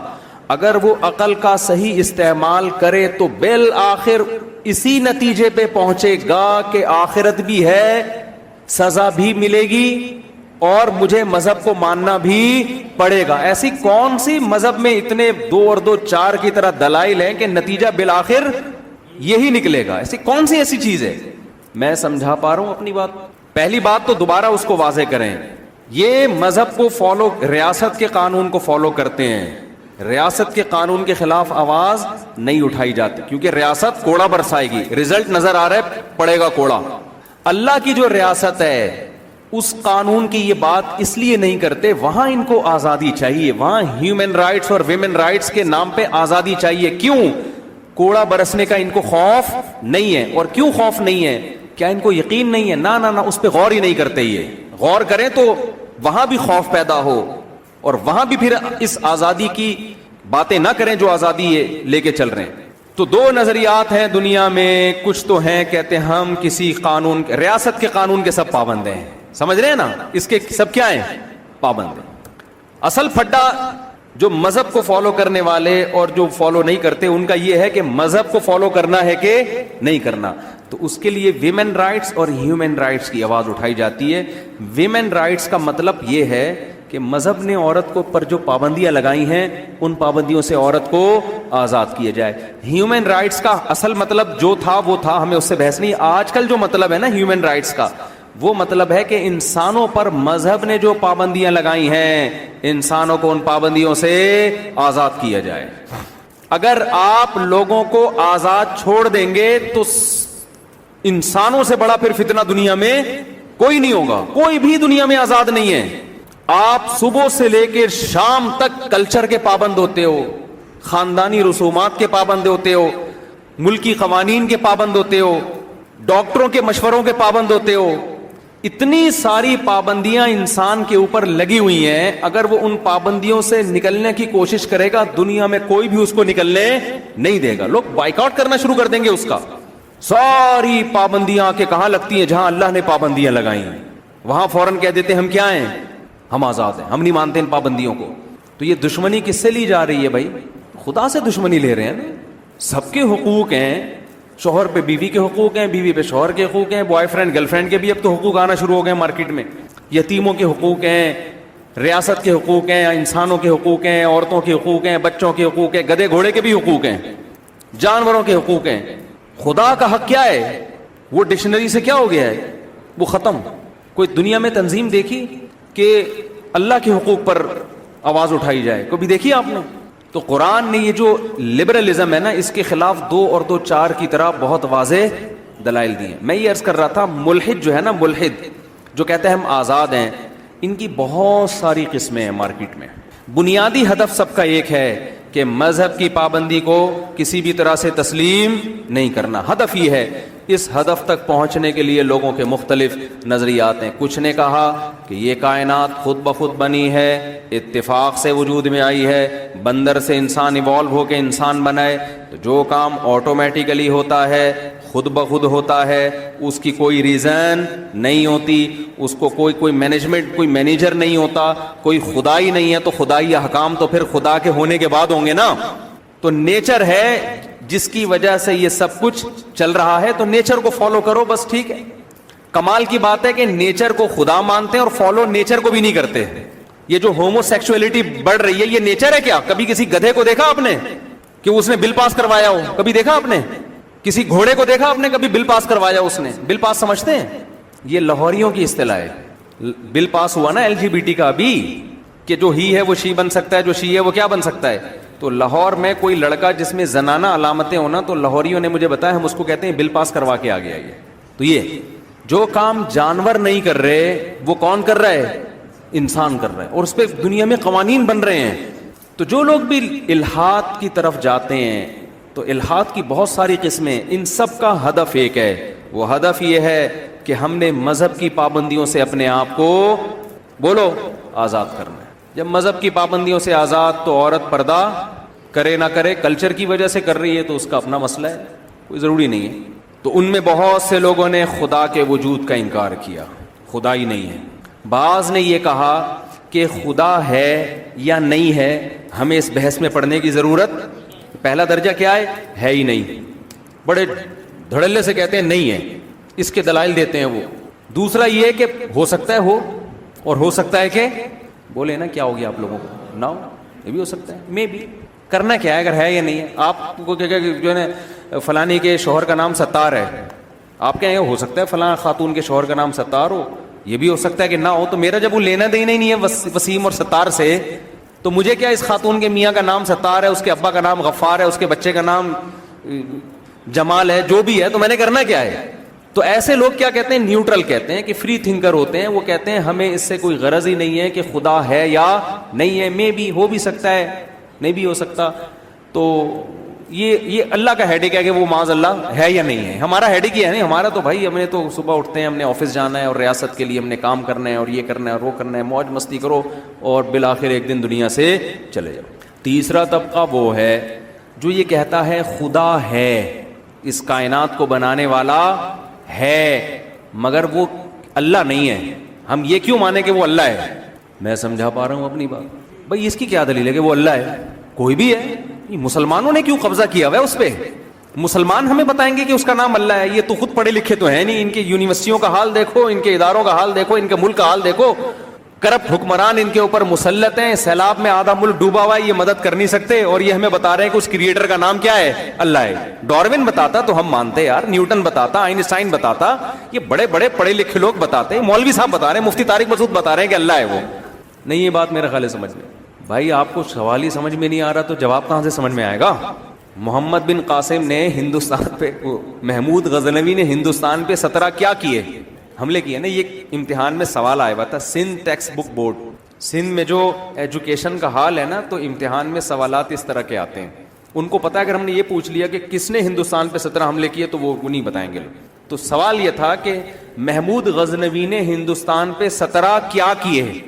اگر وہ عقل کا صحیح استعمال کرے تو بالآخر اسی نتیجے پہ پہنچے گا کہ آخرت بھی ہے، سزا بھی ملے گی اور مجھے مذہب کو ماننا بھی پڑے گا. ایسی کون سی مذہب میں اتنے 2 اور 2 4 کی طرح دلائل ہیں کہ نتیجہ بالآخر یہی نکلے گا؟ ایسی کون سی ایسی چیز ہے؟ میں سمجھا پا رہا ہوں اپنی بات؟ پہلی بات تو دوبارہ اس کو واضح کریں، یہ مذہب کو فالو، ریاست کے قانون کو فالو کرتے ہیں، ریاست کے قانون کے خلاف آواز نہیں اٹھائی جاتی، کیونکہ ریاست کوڑا برسائے گی، رزلٹ نظر آ رہا ہے، پڑے گا کوڑا. اللہ کی جو ریاست ہے اس قانون کی یہ بات اس لیے نہیں کرتے، وہاں ان کو آزادی چاہیے، وہاں ہیومن رائٹس اور ویمن رائٹس کے نام پہ آزادی چاہیے. کیوں؟ کوڑا برسنے کا ان کو خوف نہیں ہے. اور کیوں خوف نہیں ہے؟ کیا ان کو یقین نہیں ہے؟ نہ نہ نہ، اس پہ غور ہی نہیں کرتے. یہ غور کریں تو وہاں بھی خوف پیدا ہو اور وہاں بھی پھر اس آزادی کی باتیں نہ کریں جو آزادی یہ لے کے چل رہے ہیں. تو 2 نظریات ہیں دنیا میں. کچھ تو ہیں کہتے ہیں ہم کسی قانون، ریاست کے قانون کے سب پابند ہیں، سمجھ رہے ہیں نا، اس کے سب کیا ہیں؟ پابند ہیں. اصل پھڈا جو مذہب کو فالو کرنے والے اور جو فالو نہیں کرتے ان کا یہ ہے کہ مذہب کو فالو کرنا ہے کہ نہیں کرنا. تو اس کے لیے ویمن رائٹس اور ہیومن رائٹس کی آواز اٹھائی جاتی ہے. ویمن رائٹس کا مطلب یہ ہے کہ مذہب نے عورت کو پر جو پابندیاں لگائی ہیں ان پابندیوں سے عورت کو آزاد کیا جائے. ہیومن رائٹس کا اصل مطلب جو تھا وہ تھا، ہمیں اس سے بحث نہیں. آج کل جو مطلب ہے نا ہیومن رائٹس کا، وہ مطلب ہے کہ انسانوں پر مذہب نے جو پابندیاں لگائی ہیں انسانوں کو ان پابندیوں سے آزاد کیا جائے. اگر آپ لوگوں کو آزاد چھوڑ دیں گے تو انسانوں سے بڑا پھر فتنہ دنیا میں کوئی نہیں ہوگا. کوئی بھی دنیا میں آزاد نہیں ہے. آپ صبح سے لے کے شام تک کلچر کے پابند ہوتے ہو، خاندانی رسومات کے پابند ہوتے ہو، ملکی قوانین کے پابند ہوتے ہو، ڈاکٹروں کے مشوروں کے پابند ہوتے ہو. اتنی ساری پابندیاں انسان کے اوپر لگی ہوئی ہیں، اگر وہ ان پابندیوں سے نکلنے کی کوشش کرے گا دنیا میں کوئی بھی اس کو نکلنے نہیں دے گا. لوگ بائیکاٹ کرنا شروع کر دیں گے اس کا. ساری پابندیاں آ کے کہاں لگتی ہیں؟ جہاں اللہ نے پابندیاں لگائی ہیں وہاں فوراً کہہ دیتے ہیں ہم کیا ہیں؟ ہم آزاد ہیں، ہم نہیں مانتے ان پابندیوں کو. تو یہ دشمنی کس سے لی جا رہی ہے بھائی؟ خدا سے دشمنی لے رہے ہیں. سب کے حقوق ہیں، شوہر پہ بیوی کے حقوق ہیں، بیوی پہ شوہر کے حقوق ہیں، بوائے فرینڈ گرل فرینڈ کے بھی اب تو حقوق آنا شروع ہو گئے مارکیٹ میں. یتیموں کے حقوق ہیں، ریاست کے حقوق ہیں، انسانوں کے حقوق ہیں، عورتوں کے حقوق ہیں، بچوں کے حقوق ہیں، گدھے گھوڑے کے بھی حقوق ہیں، جانوروں کے حقوق ہیں. خدا کا حق کیا ہے؟ وہ ڈکشنری سے کیا ہو گیا ہے؟ وہ ختم. کوئی دنیا میں تنظیم دیکھی کہ اللہ کے حقوق پر آواز اٹھائی جائے؟ کبھی دیکھی آپ نے؟ تو قرآن نے یہ جو لبرلزم ہے نا اس کے خلاف 2 اور 2 4 کی طرح بہت واضح دلائل دی ہیں. میں یہ عرض کر رہا تھا ملحد جو ہے نا، ملحد جو کہتے ہیں ہم آزاد ہیں، ان کی بہت ساری قسمیں ہیں مارکیٹ میں. بنیادی ہدف سب کا ایک ہے کہ مذہب کی پابندی کو کسی بھی طرح سے تسلیم نہیں کرنا. ہدف یہ ہے. اس ہدف تک پہنچنے کے لیے لوگوں کے مختلف نظریات ہیں. کچھ نے کہا کہ یہ کائنات خود بخود بنی ہے، اتفاق سے وجود میں آئی ہے، بندر سے انسان ایوالو ہو کے انسان بنائے، تو جو کام آٹومیٹیکلی ہوتا ہے خود بخود ہوتا ہے، اس کی کوئی ریزن نہیں ہوتی، اس کو کوئی مینجمنٹ، کوئی مینیجر نہیں ہوتا، کوئی خدائی نہیں ہے. تو خدائی احکام تو پھر خدا کے ہونے کے بعد ہوں گے نا. تو نیچر ہے جس کی وجہ سے یہ سب کچھ چل رہا ہے، تو نیچر کو فالو کرو بس، ٹھیک ہے. کمال کی بات ہے کہ نیچر کو خدا مانتے ہیں اور فالو نیچر کو بھی نہیں کرتے. یہ جو ہومو سیکسولیٹی بڑھ رہی ہے یہ نیچر ہے کیا؟ کبھی کسی گدھے کو دیکھا آپ نے کہ اس نے بل پاس کروایا ہو؟ کبھی دیکھا آپ نے؟ کسی گھوڑے کو دیکھا آپ نے کبھی بل پاس کروایا اس نے؟ بل پاس سمجھتے ہیں؟ یہ لاہوریوں کی اصطلاح ہے. بل پاس ہوا نا LGBT کا ابھی کہ جو ہی ہے وہ شی بن سکتا ہے، جو شی ہے وہ کیا بن سکتا ہے. تو لاہور میں کوئی لڑکا جس میں زنانہ علامتیں ہونا، تو لاہوریوں نے مجھے بتایا ہم اس کو کہتے ہیں بل پاس کروا کے آ گیا. یہ تو یہ جو کام جانور نہیں کر رہے وہ کون کر رہا ہے؟ انسان کر رہا ہے، اور اس پہ دنیا میں قوانین بن رہے ہیں. تو جو لوگ بھی الحاد کی طرف جاتے ہیں، تو الحاد کی بہت ساری قسمیں، ان سب کا ہدف ایک ہے. وہ ہدف یہ ہے کہ ہم نے مذہب کی پابندیوں سے اپنے آپ کو بولو آزاد کرنا ہے. جب مذہب کی پابندیوں سے آزاد، تو عورت پردہ کرے نہ کرے، کلچر کی وجہ سے کر رہی ہے تو اس کا اپنا مسئلہ ہے، کوئی ضروری نہیں ہے. تو ان میں بہت سے لوگوں نے خدا کے وجود کا انکار کیا، خدا ہی نہیں ہے. بعض نے یہ کہا کہ خدا ہے یا نہیں ہے، ہمیں اس بحث میں پڑھنے کی ضرورت. پہلا درجہ کیا ہے ہی نہیں، بڑے دھڑلے سے کہتے ہیں نہیں ہے، اس کے دلائل دیتے ہیں وہ. دوسرا یہ کہ ہو سکتا ہے ہو، اور ہو سکتا ہے کہ بولے نا کیا ہو گیا آپ لوگوں کو، نہ ہو، یہ بھی ہو سکتا ہے. میں بھی کرنا کیا ہے اگر ہے یا نہیں ہے. آپ کو کیا جو ہے فلانی کے شوہر کا نام ستار ہے، آپ کہیں ہو سکتا ہے فلاں خاتون کے شوہر کا نام ستار ہو، یہ بھی ہو سکتا ہے کہ نہ ہو. تو میرا جب وہ لینا دینا ہی نہیں ہے وسیم اور ستار سے، تو مجھے کیا اس خاتون کے میاں کا نام ستار ہے، اس کے ابا کا نام غفار ہے، اس کے بچے کا نام جمال ہے، جو بھی ہے، تو میں نے کرنا کیا ہے. تو ایسے لوگ کیا کہتے ہیں، نیوٹرل کہتے ہیں، کہ فری تھنکر ہوتے ہیں. وہ کہتے ہیں ہمیں اس سے کوئی غرض ہی نہیں ہے کہ خدا ہے یا نہیں ہے، میں بھی ہو بھی سکتا ہے، نہیں بھی ہو سکتا. تو یہ اللہ کا ہیڈک ہے کہ وہ معاذ اللہ ہے یا نہیں ہے. ہمارا ہیڈک ہی ہے نہیں. ہمارا تو بھائی ہم نے تو صبح اٹھتے ہیں، ہم نے آفس جانا ہے، اور ریاست کے لیے ہم نے کام کرنا ہے، اور یہ کرنا ہے اور وہ کرنا ہے، موج مستی کرو اور بالآخر ایک دن دنیا سے چلے جاؤ. تیسرا طبقہ وہ ہے جو یہ کہتا ہے خدا ہے، اس کائنات کو بنانے والا ہے، مگر وہ اللہ نہیں ہے. ہم یہ کیوں مانیں کہ وہ اللہ ہے؟ میں سمجھا پا رہا ہوں اپنی بات. بھائی اس کی کیا دلیل ہے کہ وہ اللہ ہے؟ کوئی بھی ہے. مسلمانوں نے کیوں قبضہ کیا ہوا ہے اس پہ؟ مسلمان ہمیں بتائیں گے کہ اس کا نام اللہ ہے. یہ تو خود پڑھے لکھے تو ہیں نہیں. ان کی یونیورسٹیوں کا حال دیکھو، ان کے اداروں کا حال دیکھو، ان کے ملک کا حال دیکھو. کرپٹ حکمران ان کے اوپر مسلط ہیں، سیلاب میں آدھا ملک ڈوبا ہوا ہے، یہ مدد کر نہیں سکتے، اور یہ ہمیں بتا رہے ہیں کہ اس کریٹر کا نام کیا ہے؟ اللہ ہے. ڈاروین بتاتا تو ہم مانتے یار، نیوٹن بتاتا، آئنسٹائن بتاتا، یہ بڑے بڑے پڑھے لکھے لوگ بتاتے ہیں، مولوی صاحب بتا رہے ہیں، مفتی طارق مسعود بتا رہے ہیں کہ اللہ ہے. وہ نہیں، یہ بات میرا خیال ہے سمجھ میں. بھائی آپ کو سوال ہی سمجھ میں نہیں آ رہا تو جواب کہاں سے سمجھ میں آئے گا؟ محمد بن قاسم نے ہندوستان پہ، محمود غزنوی نے ہندوستان پہ 17 کیا کیے؟ حملے کیے نا. یہ امتحان میں سوال آیا ہوا تھا، Sindh text book board, Sindh میں جو ایجوکیشن کا حال ہے نا، تو امتحان میں سوالات اس طرح کے آتے ہیں. ان کو پتا ہے اگر ہم نے یہ پوچھ لیا کہ کس نے ہندوستان پہ 17 حملے کیے تو وہ نہیں بتائیں گے. تو سوال یہ تھا کہ محمود غزنوی نے ہندوستان پہ 17 کیا کیے ہیں.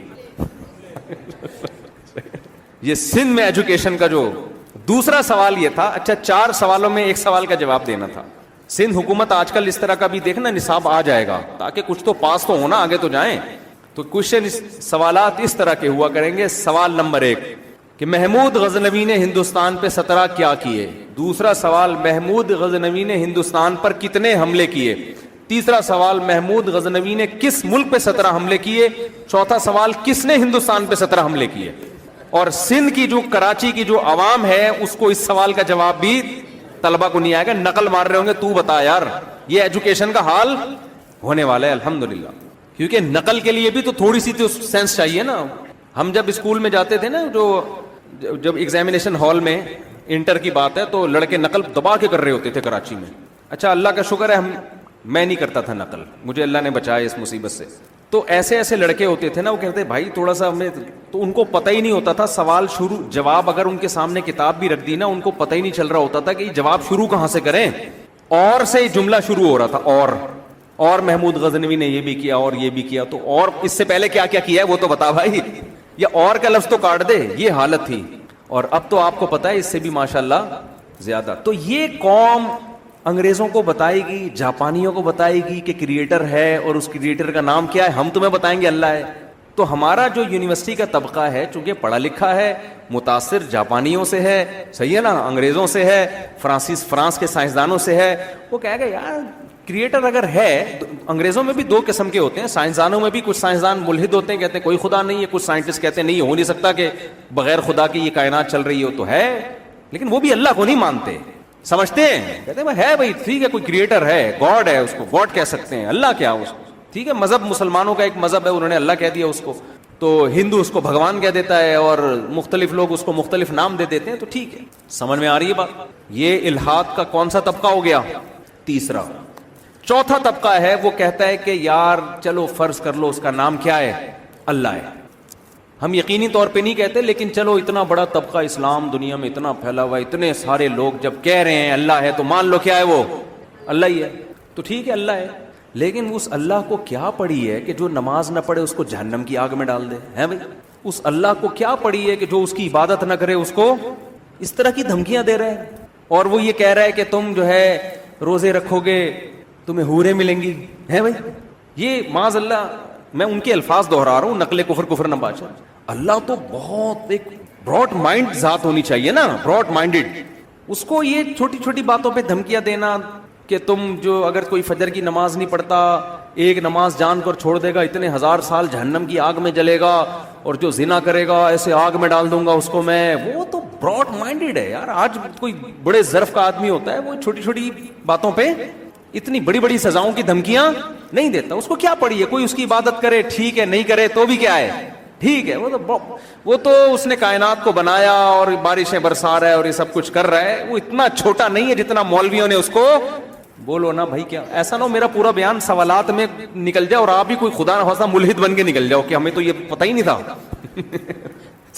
یہ سندھ میں ایجوکیشن کا جو دوسرا سوال یہ تھا. اچھا 4 سوالوں میں ایک سوال کا جواب دینا تھا. سندھ حکومت آج کل اس طرح کا بھی دیکھنا نصاب آ جائے گا تاکہ کچھ تو پاس تو ہونا، آگے تو جائیں. تو کوشچن سوالات اس طرح کے ہوا کریں گے. سوال نمبر 1 کہ محمود غزنوی نے ہندوستان پہ 17 کیا کیے. دوسرا سوال محمود غزنوی نے ہندوستان پر کتنے حملے کیے. تیسرا سوال محمود غزنوی نے کس ملک پہ 17 حملے کیے. چوتھا سوال کس نے ہندوستان پہ 17 حملے کیے. اور سندھ کی جو کراچی کی جو عوام ہے اس کو اس سوال کا جواب بھی طلبہ کو نہیں آئے گا. نقل مار رہے ہوں گے، تو بتا یار. یہ ایجوکیشن کا حال ہونے والا ہے الحمدللہ. کیونکہ نقل کے لیے بھی تو تھوڑی سی تو سینس چاہیے نا. ہم جب اسکول میں جاتے تھے نا، جب ایگزامینیشن ہال میں انٹر کی بات ہے تو لڑکے نقل دبا کے کر رہے ہوتے تھے کراچی میں. اچھا اللہ کا شکر ہے میں نہیں کرتا تھا نقل، مجھے اللہ نے بچایا اس مصیبت سے. تو ایسے ایسے لڑکے ہوتے تھے نا، وہ کہتے بھائی تھوڑا سا ہمیں، تو ان کو پتہ ہی نہیں ہوتا تھا سوال شروع جواب. اگر ان کے سامنے کتاب بھی رکھ دی نا، ان کو پتہ ہی نہیں چل رہا ہوتا تھا کہ جواب شروع کہاں سے کریں. اور سے جملہ شروع ہو رہا تھا. اور محمود غزنوی نے یہ بھی کیا اور یہ بھی کیا. تو اور اس سے پہلے کیا کیا کیا ہے وہ تو بتا بھائی. یا اور کا لفظ تو کاٹ دے. یہ حالت تھی. اور اب تو آپ کو پتا ہے اس سے بھی ماشاءاللہ زیادہ. تو یہ قوم انگریزوں کو بتائے گی، جاپانیوں کو بتائے گی کہ کریٹر ہے اور اس کریٹر کا نام کیا ہے. ہم تمہیں بتائیں گے اللہ ہے. تو ہمارا جو یونیورسٹی کا طبقہ ہے چونکہ پڑھا لکھا ہے، متاثر جاپانیوں سے ہے، صحیح ہے نا، انگریزوں سے ہے، فرانس کے سائنسدانوں سے ہے. وہ کہے گا یار کریٹر اگر ہے، انگریزوں میں بھی 2 قسم کے ہوتے ہیں. سائنسدانوں میں بھی کچھ سائنسدان ملحد ہوتے ہیں، کہتے ہیں کوئی خدا نہیں ہے. کچھ سائنٹسٹ کہتے ہیں نہیں ہو نہیں سکتا کہ بغیر خدا کی یہ کائنات چل رہی ہو. تو ہے، لیکن وہ بھی اللہ کو نہیں مانتے. سمجھتے ہیں، کہتے ہیں ہے بھائی ٹھیک ہے کوئی کریٹر ہے، گاڈ ہے، اس کو گاڈ کہہ سکتے ہیں. اللہ کیا اس کو ٹھیک ہے. مذہب مسلمانوں کا ایک مذہب ہے، انہوں نے اللہ کہہ دیا اس کو. تو ہندو اس کو بھگوان کہہ دیتا ہے اور مختلف لوگ اس کو مختلف نام دے دیتے ہیں. تو ٹھیک ہے، سمجھ میں آ رہی ہے بات. یہ الحاد کا کون سا طبقہ ہو گیا؟ تیسرا. چوتھا طبقہ ہے وہ کہتا ہے کہ یار چلو فرض کر لو اس کا نام کیا ہے، اللہ ہے. ہم یقینی طور پہ نہیں کہتے، لیکن چلو اتنا بڑا طبقہ اسلام دنیا میں اتنا پھیلا ہوا ہے، اتنے سارے لوگ جب کہہ رہے ہیں اللہ ہے تو مان لو کیا ہے، وہ اللہ ہی ہے. تو ٹھیک ہے اللہ ہے، لیکن اس اللہ کو کیا پڑی ہے کہ جو نماز نہ پڑھے اس کو جہنم کی آگ میں ڈال دے ہیں بھائی؟ اس اللہ کو کیا پڑی ہے کہ جو اس کی عبادت نہ کرے اس کو اس طرح کی دھمکیاں دے رہے ہیں، اور وہ یہ کہہ رہا ہے کہ تم جو ہے روزے رکھو گے تمہیں حوریں ملیں گی، ہیں بھائی؟ یہ معاذ اللہ، میں ان کے الفاظ دہرا رہا ہوں، نقل کفر نہ بادشاہ. اللہ تو بہت ایک براڈ مائنڈ ذات ہونی چاہیے نا، براڈ مائنڈڈ. اس کو یہ چھوٹی چھوٹی باتوں پہ دھمکیاں دینا کہ تم جو اگر کوئی فجر کی نماز نہیں پڑھتا، ایک نماز جان کر چھوڑ دے گا اتنے 1000 سال جہنم کی آگ میں جلے گا، اور جو زنا کرے گا ایسے آگ میں ڈال دوں گا اس کو میں. وہ تو براڈ مائنڈڈ ہے یار. آج کوئی بڑے ظرف کا آدمی ہوتا ہے وہ چھوٹی چھوٹی باتوں پہ اتنی بڑی بڑی سزاؤں کی دھمکیاں نہیں دیتا. اس کو کیا پڑی ہے؟ کوئی اس کی عبادت کرے ٹھیک ہے، نہیں کرے تو بھی کیا ہے ٹھیک ہے. وہ تو اس نے کائنات کو بنایا اور بارشیں برسا رہا ہے اور یہ سب کچھ کر رہا ہے. وہ اتنا چھوٹا نہیں ہے جتنا مولویوں نے اس کو. بولو نا بھائی، کیا ایسا نہ ہو میرا پورا بیان سوالات میں نکل جائے اور آپ بھی کوئی خدا نہ خواستہ ملحد بن کے نکل جاؤ کہ ہمیں تو یہ پتہ ہی نہیں تھا.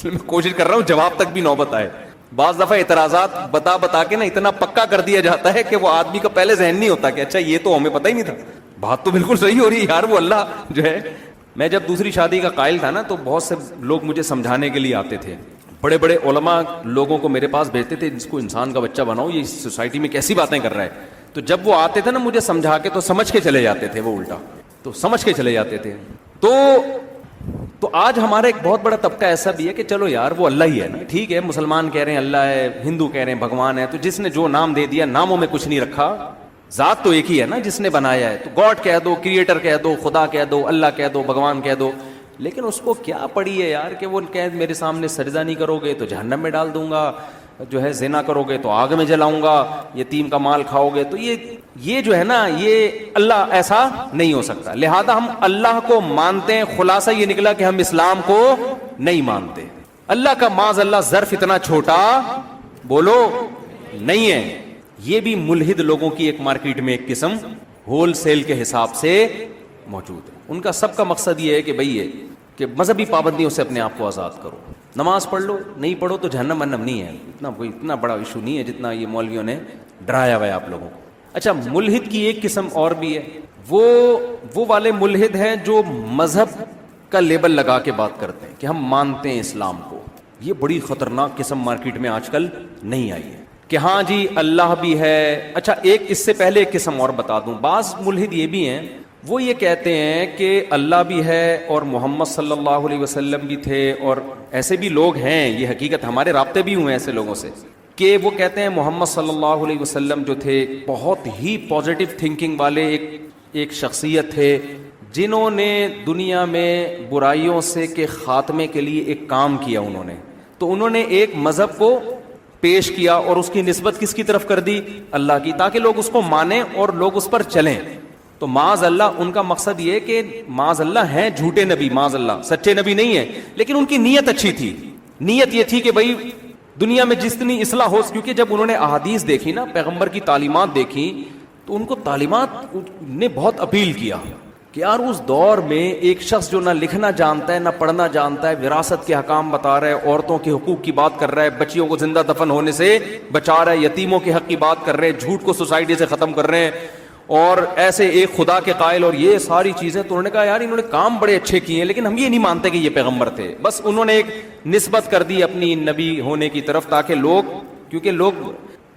میں کوشش کر رہا ہوں جواب تک بھی نوبت آئے. بعض دفعہ اعتراضات بتا کے نا اتنا پکا کر دیا جاتا ہے کہ وہ آدمی کا پہلے ذہن نہیں ہوتا کہ اچھا یہ تو ہمیں پتہ ہی نہیں تھا. بات تو بالکل صحیح ہو رہی ہے یار. وہ اللہ جو ہے، میں جب دوسری شادی کا قائل تھا نا تو بہت سے لوگ مجھے سمجھانے کے لیے آتے تھے. بڑے بڑے علماء لوگوں کو میرے پاس بھیجتے تھے جس کو انسان کا بچہ بناؤ، یہ سوسائٹی میں کیسی باتیں کر رہا ہے. تو جب وہ آتے تھے نا مجھے سمجھا کے تو سمجھ کے چلے جاتے تھے، وہ الٹا تو سمجھ کے چلے جاتے تھے. تو آج ہمارا ایک بہت بڑا طبقہ ایسا بھی ہے کہ چلو یار وہ اللہ ہی ہے نا، ٹھیک ہے. مسلمان کہہ رہے ہیں اللہ ہے، ہندو کہہ رہے ہیں بھگوان ہے. تو جس نے جو نام دے دیا، ناموں میں کچھ نہیں رکھا، ذات تو ایک ہی ہے نا جس نے بنایا ہے. تو گاڈ کہہ دو، کریٹر کہہ دو، خدا کہہ دو، اللہ کہہ دو، بھگوان کہہ دو. لیکن اس کو کیا پڑی ہے یار کہ وہ کہ میرے سامنے سجدہ نہیں کرو گے تو جہنم میں ڈال دوں گا، جو ہے زنا کرو گے تو آگ میں جلاؤں گا، یتیم کا مال کھاؤ گے تو یہ جو ہے نا یہ اللہ ایسا نہیں ہو سکتا. لہذا ہم اللہ کو مانتے ہیں. خلاصہ یہ نکلا کہ ہم اسلام کو نہیں مانتے. اللہ کا معاذ اللہ ظرف اتنا چھوٹا بولو نہیں ہے. یہ بھی ملحد لوگوں کی ایک مارکیٹ میں ایک قسم ہول سیل کے حساب سے موجود ہے. ان کا سب کا مقصد یہ ہے کہ بھئی یہ کہ مذہبی پابندیوں سے اپنے آپ کو آزاد کرو. نماز پڑھ لو، نہیں پڑھو تو جہنم ونم نہیں ہے. اتنا بڑا ایشو نہیں ہے جتنا یہ مولویوں نے ڈرایا ہوا ہے آپ لوگوں کو. اچھا، ملحد کی ایک قسم اور بھی ہے. وہ والے ملحد ہیں جو مذہب کا لیبل لگا کے بات کرتے ہیں کہ ہم مانتے ہیں اسلام کو. یہ بڑی خطرناک قسم مارکیٹ میں آج کل نہیں آئی ہے کہ ہاں جی اللہ بھی ہے. اچھا، ایک اس سے پہلے ایک قسم اور بتا دوں. بعض ملحد یہ بھی ہیں، وہ یہ کہتے ہیں کہ اللہ بھی ہے اور محمد صلی اللہ علیہ وسلم بھی تھے، اور ایسے بھی لوگ ہیں، یہ حقیقت ہمارے رابطے بھی ہوئے ہیں ایسے لوگوں سے، کہ وہ کہتے ہیں محمد صلی اللہ علیہ وسلم جو تھے بہت ہی پازیٹیو تھنکنگ والے ایک شخصیت تھے، جنہوں نے دنیا میں برائیوں سے کے خاتمے کے لیے ایک کام کیا. انہوں نے ایک مذہب کو پیش کیا اور اس کی نسبت کس کی طرف کر دی؟ اللہ کی، تاکہ لوگ اس کو مانیں اور لوگ اس پر چلیں. تو معاذ اللہ ان کا مقصد یہ کہ معاذ اللہ ہیں جھوٹے نبی، معاذ اللہ سچے نبی نہیں ہیں، لیکن ان کی نیت اچھی تھی. نیت یہ تھی کہ بھائی دنیا میں جتنی اصلاح ہو، کیونکہ جب انہوں نے احادیث دیکھی نا، پیغمبر کی تعلیمات دیکھی، تو ان کو تعلیمات نے بہت اپیل کیا کہ یار اس دور میں ایک شخص جو نہ لکھنا جانتا ہے نہ پڑھنا جانتا ہے، وراثت کے حکام بتا رہا ہے، عورتوں کے حقوق کی بات کر رہا ہے، بچیوں کو زندہ دفن ہونے سے بچا رہا ہے، یتیموں کے حق کی بات کر رہے ہیں، جھوٹ کو سوسائٹی سے ختم کر رہے ہیں، اور ایسے ایک خدا کے قائل، اور یہ ساری چیزیں. تو انہوں نے کہا یار انہوں نے کام بڑے اچھے کیے ہیں، لیکن ہم یہ نہیں مانتے کہ یہ پیغمبر تھے. بس انہوں نے ایک نسبت کر دی اپنی نبی ہونے کی طرف، تاکہ لوگ، کیونکہ لوگ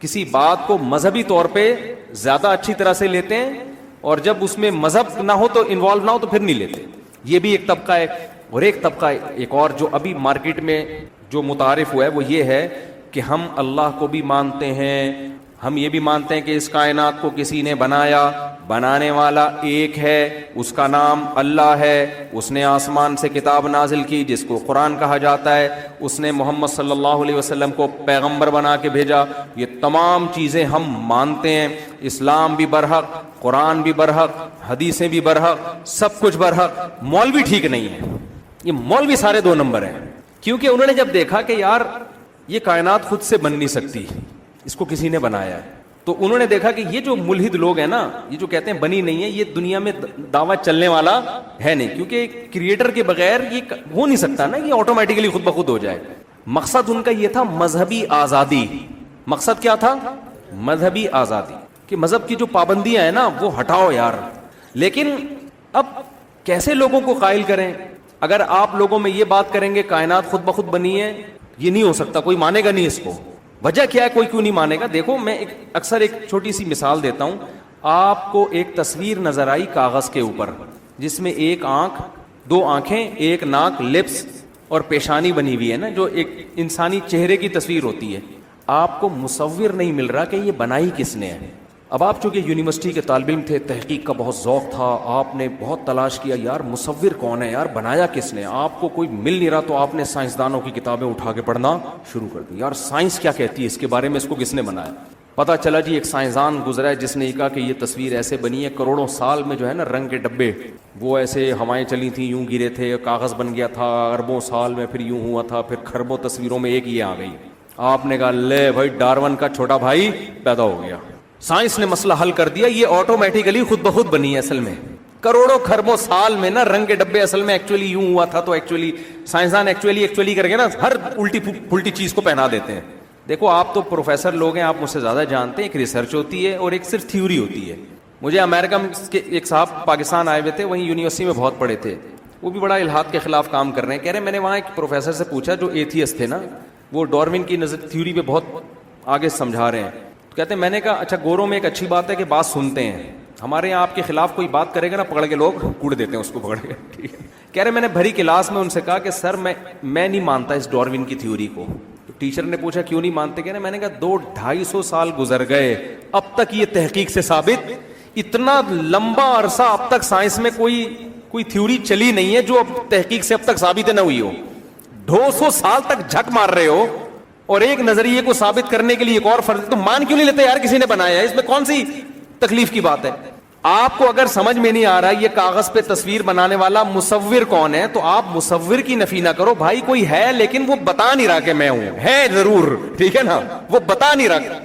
کسی بات کو مذہبی طور پہ زیادہ اچھی طرح سے لیتے ہیں، اور جب اس میں مذہب نہ ہو تو انوالو نہ ہو تو پھر نہیں لیتے. یہ بھی ایک طبقہ ہے. اور ایک طبقہ ایک اور جو ابھی مارکیٹ میں جو متعارف ہوا ہے وہ یہ ہے کہ ہم اللہ کو بھی مانتے ہیں، ہم یہ بھی مانتے ہیں کہ اس کائنات کو کسی نے بنایا، بنانے والا ایک ہے، اس کا نام اللہ ہے، اس نے آسمان سے کتاب نازل کی جس کو قرآن کہا جاتا ہے، اس نے محمد صلی اللہ علیہ وسلم کو پیغمبر بنا کے بھیجا. یہ تمام چیزیں ہم مانتے ہیں. اسلام بھی برحق، قرآن بھی برحق، حدیثیں بھی برحق، سب کچھ برحق. مولوی ٹھیک نہیں ہے. یہ مولوی سارے 2 نمبر ہیں، کیونکہ انہوں نے جب دیکھا کہ یار یہ کائنات خود سے بن نہیں سکتی، اس کو کسی نے بنایا ہے، تو انہوں نے دیکھا کہ یہ جو ملحد لوگ ہیں نا، یہ جو کہتے ہیں بنی نہیں ہے، یہ دنیا میں دعویٰ چلنے والا ہے نہیں، کیونکہ کریٹر کے بغیر یہ ہو نہیں سکتا نا کہ آٹومیٹیکلی خود بخود ہو جائے۔ مقصد ان کا یہ تھا مذہبی آزادی۔ مقصد کیا تھا؟ مذہبی آزادی، کہ مذہب کی جو پابندیاں ہیں نا وہ ہٹاؤ یار۔ لیکن اب کیسے لوگوں کو قائل کریں؟ اگر آپ لوگوں میں یہ بات کریں گے کائنات خود بخود بنی ہے، یہ نہیں ہو سکتا، کوئی مانے گا نہیں اس کو۔ وجہ کیا ہے؟ کوئی کیوں نہیں مانے گا؟ دیکھو میں اکثر ایک چھوٹی سی مثال دیتا ہوں۔ آپ کو ایک تصویر نظر آئی کاغذ کے اوپر، جس میں ایک آنکھ، دو آنکھیں، ایک ناک، لپس اور پیشانی بنی ہوئی ہے نا، جو ایک انسانی چہرے کی تصویر ہوتی ہے۔ آپ کو مصور نہیں مل رہا کہ یہ بنائی کس نے ہے۔ اب آپ چونکہ یونیورسٹی کے طالب علم تھے، تحقیق کا بہت ذوق تھا، آپ نے بہت تلاش کیا یار مصور کون ہے، یار بنایا کس نے، آپ کو کوئی مل نہیں رہا، تو آپ نے سائنسدانوں کی کتابیں اٹھا کے پڑھنا شروع کر دی، یار سائنس کیا کہتی ہے اس کے بارے میں، اس کو کس نے بنایا۔ پتہ چلا جی ایک سائنسدان گزرا ہے جس نے یہ کہا کہ یہ تصویر ایسے بنی ہے، کروڑوں سال میں جو ہے نا رنگ کے ڈبے وہ ایسے ہوائیں چلی تھیں، یوں گرے تھے، کاغذ بن گیا تھا، اربوں سال میں پھر یوں ہوا تھا، پھر خربوں تصویروں میں ایک یہ آ گئی۔ آپ نے کہا لے بھائی ڈارون کا چھوٹا بھائی پیدا ہو گیا، سائنس نے مسئلہ حل کر دیا، یہ آٹومیٹیکلی خود بخود بنی ہے۔ اصل میں کروڑوں خربوں سال میں نا رنگ کے ڈبے اصل میں ایکچولی یوں ہوا تھا، تو ایکچولی سائنسدان ایکچولی کر کے نا ہر الٹی پلٹی چیز کو پہنا دیتے ہیں۔ دیکھو آپ تو پروفیسر لوگ ہیں، آپ مجھ سے زیادہ جانتے ہیں، ایک ریسرچ ہوتی ہے اور ایک صرف تھیوری ہوتی ہے۔ مجھے امریکہ کے ایک صاحب پاکستان آئے ہوئے تھے، وہیں یونیورسٹی میں بہت پڑھے تھے، وہ بھی بڑا الحاد کے خلاف کام کر رہے ہیں۔ کہہ رہے ہیں میں نے وہاں ایک پروفیسر سے پوچھا جو ایتھیسٹ تھے نا، وہ ڈارون کی نظر تھیوری پہ بہت آگے سمجھا رہے ہیں، تو کہتے ہیں میں نے کہا اچھا گوروں میں ایک اچھی بات ہے کہ بات سنتے ہیں، ہمارے یہاں آپ کے خلاف کوئی بات کرے گا نا پکڑ کے لوگ کوڑ دیتے ہیں اس کو پکڑ کے، ٹھیک ہے۔ کہہ رہے میں نے بھری کلاس میں ان سے کہا کہ سر میں نہیں مانتا اس ڈارون کی تھیوری کو۔ تو ٹیچر نے پوچھا کیوں نہیں مانتے؟ کہہ رہے میں نے کہا 200-250 سال گزر گئے، اب تک یہ تحقیق سے ثابت، اتنا لمبا عرصہ اب تک سائنس میں کوئی تھیوری چلی نہیں ہے جو اب تحقیق سے اب تک ثابت نہ ہوئی ہو۔ 200 سال تک جھک مار رہے ہو اور ایک نظریے کو ثابت کرنے کے لیے ایک اور فرض، تو مان کیوں نہیں لیتے یار کسی نے بنایا ہے، اس میں کون سی تکلیف کی بات ہے؟ آپ کو اگر سمجھ میں نہیں آ رہا یہ کاغذ پہ تصویر بنانے والا مصور کون ہے، تو آپ مصور کی نفی نہ کرو، بھائی کوئی ہے لیکن وہ بتا نہیں رہا کہ میں ہوں، ہے ضرور، ٹھیک ہے نا، وہ بتا نہیں رہا،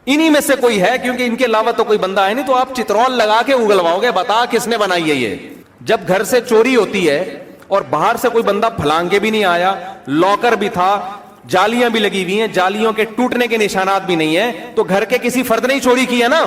انہی میں سے کوئی ہے، کیونکہ ان کے علاوہ تو کوئی بندہ ہے نہیں، تو آپ چترول لگا کے اگلواؤ گے، بتا کس نے بنائی ہے یہ۔ جب گھر سے چوری ہوتی ہے اور باہر سے کوئی بندہ پھلانگ کے بھی نہیں آیا، لاکر بھی تھا، جالیاں بھی لگی ہوئی ہیں، جالیوں کے ٹوٹنے کے نشانات بھی نہیں ہیں، تو گھر کے کسی فرد نے چوری کی ہے نا۔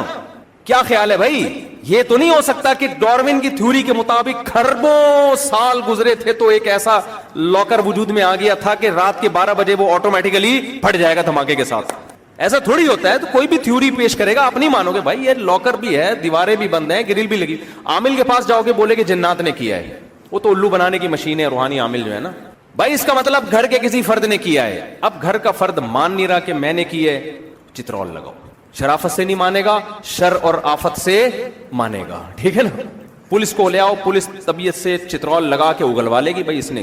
کیا خیال ہے بھائی؟ یہ تو نہیں ہو سکتا کہ ڈارون کی تھیوری کے مطابق خربوں سال گزرے تھے تو ایک ایسا لاکر وجود میں آ گیا تھا کہ رات کے 12 بجے وہ آٹومیٹیکلی پھٹ جائے گا دھماکے کے ساتھ۔ ایسا تھوڑی ہوتا ہے، تو کوئی بھی تھیوری پیش کرے گا آپ نہیں مانو گے، بھائی یہ لاکر بھی ہے، دیواریں بھی بند ہیں، گرل بھی لگی۔ عامل کے پاس جاؤ گے بولے کہ جنات نے کیا ہے، وہ تو الو بنانے کی مشین ہے، روحانی عامل جو ہے نا، بھائی اس کا مطلب گھر کے کسی فرد نے کیا ہے۔ اب گھر کا فرد مان نہیں رہا کہ میں نے کی ہے، چترول لگاؤ، شرافت سے نہیں مانے گا، شر اور آفت سے مانے گا، ٹھیک ہے نا۔ پولیس کو لے آؤ، پولیس طبیعت سے چترول لگا کے اگلوا لے گی، بھائی اس نے،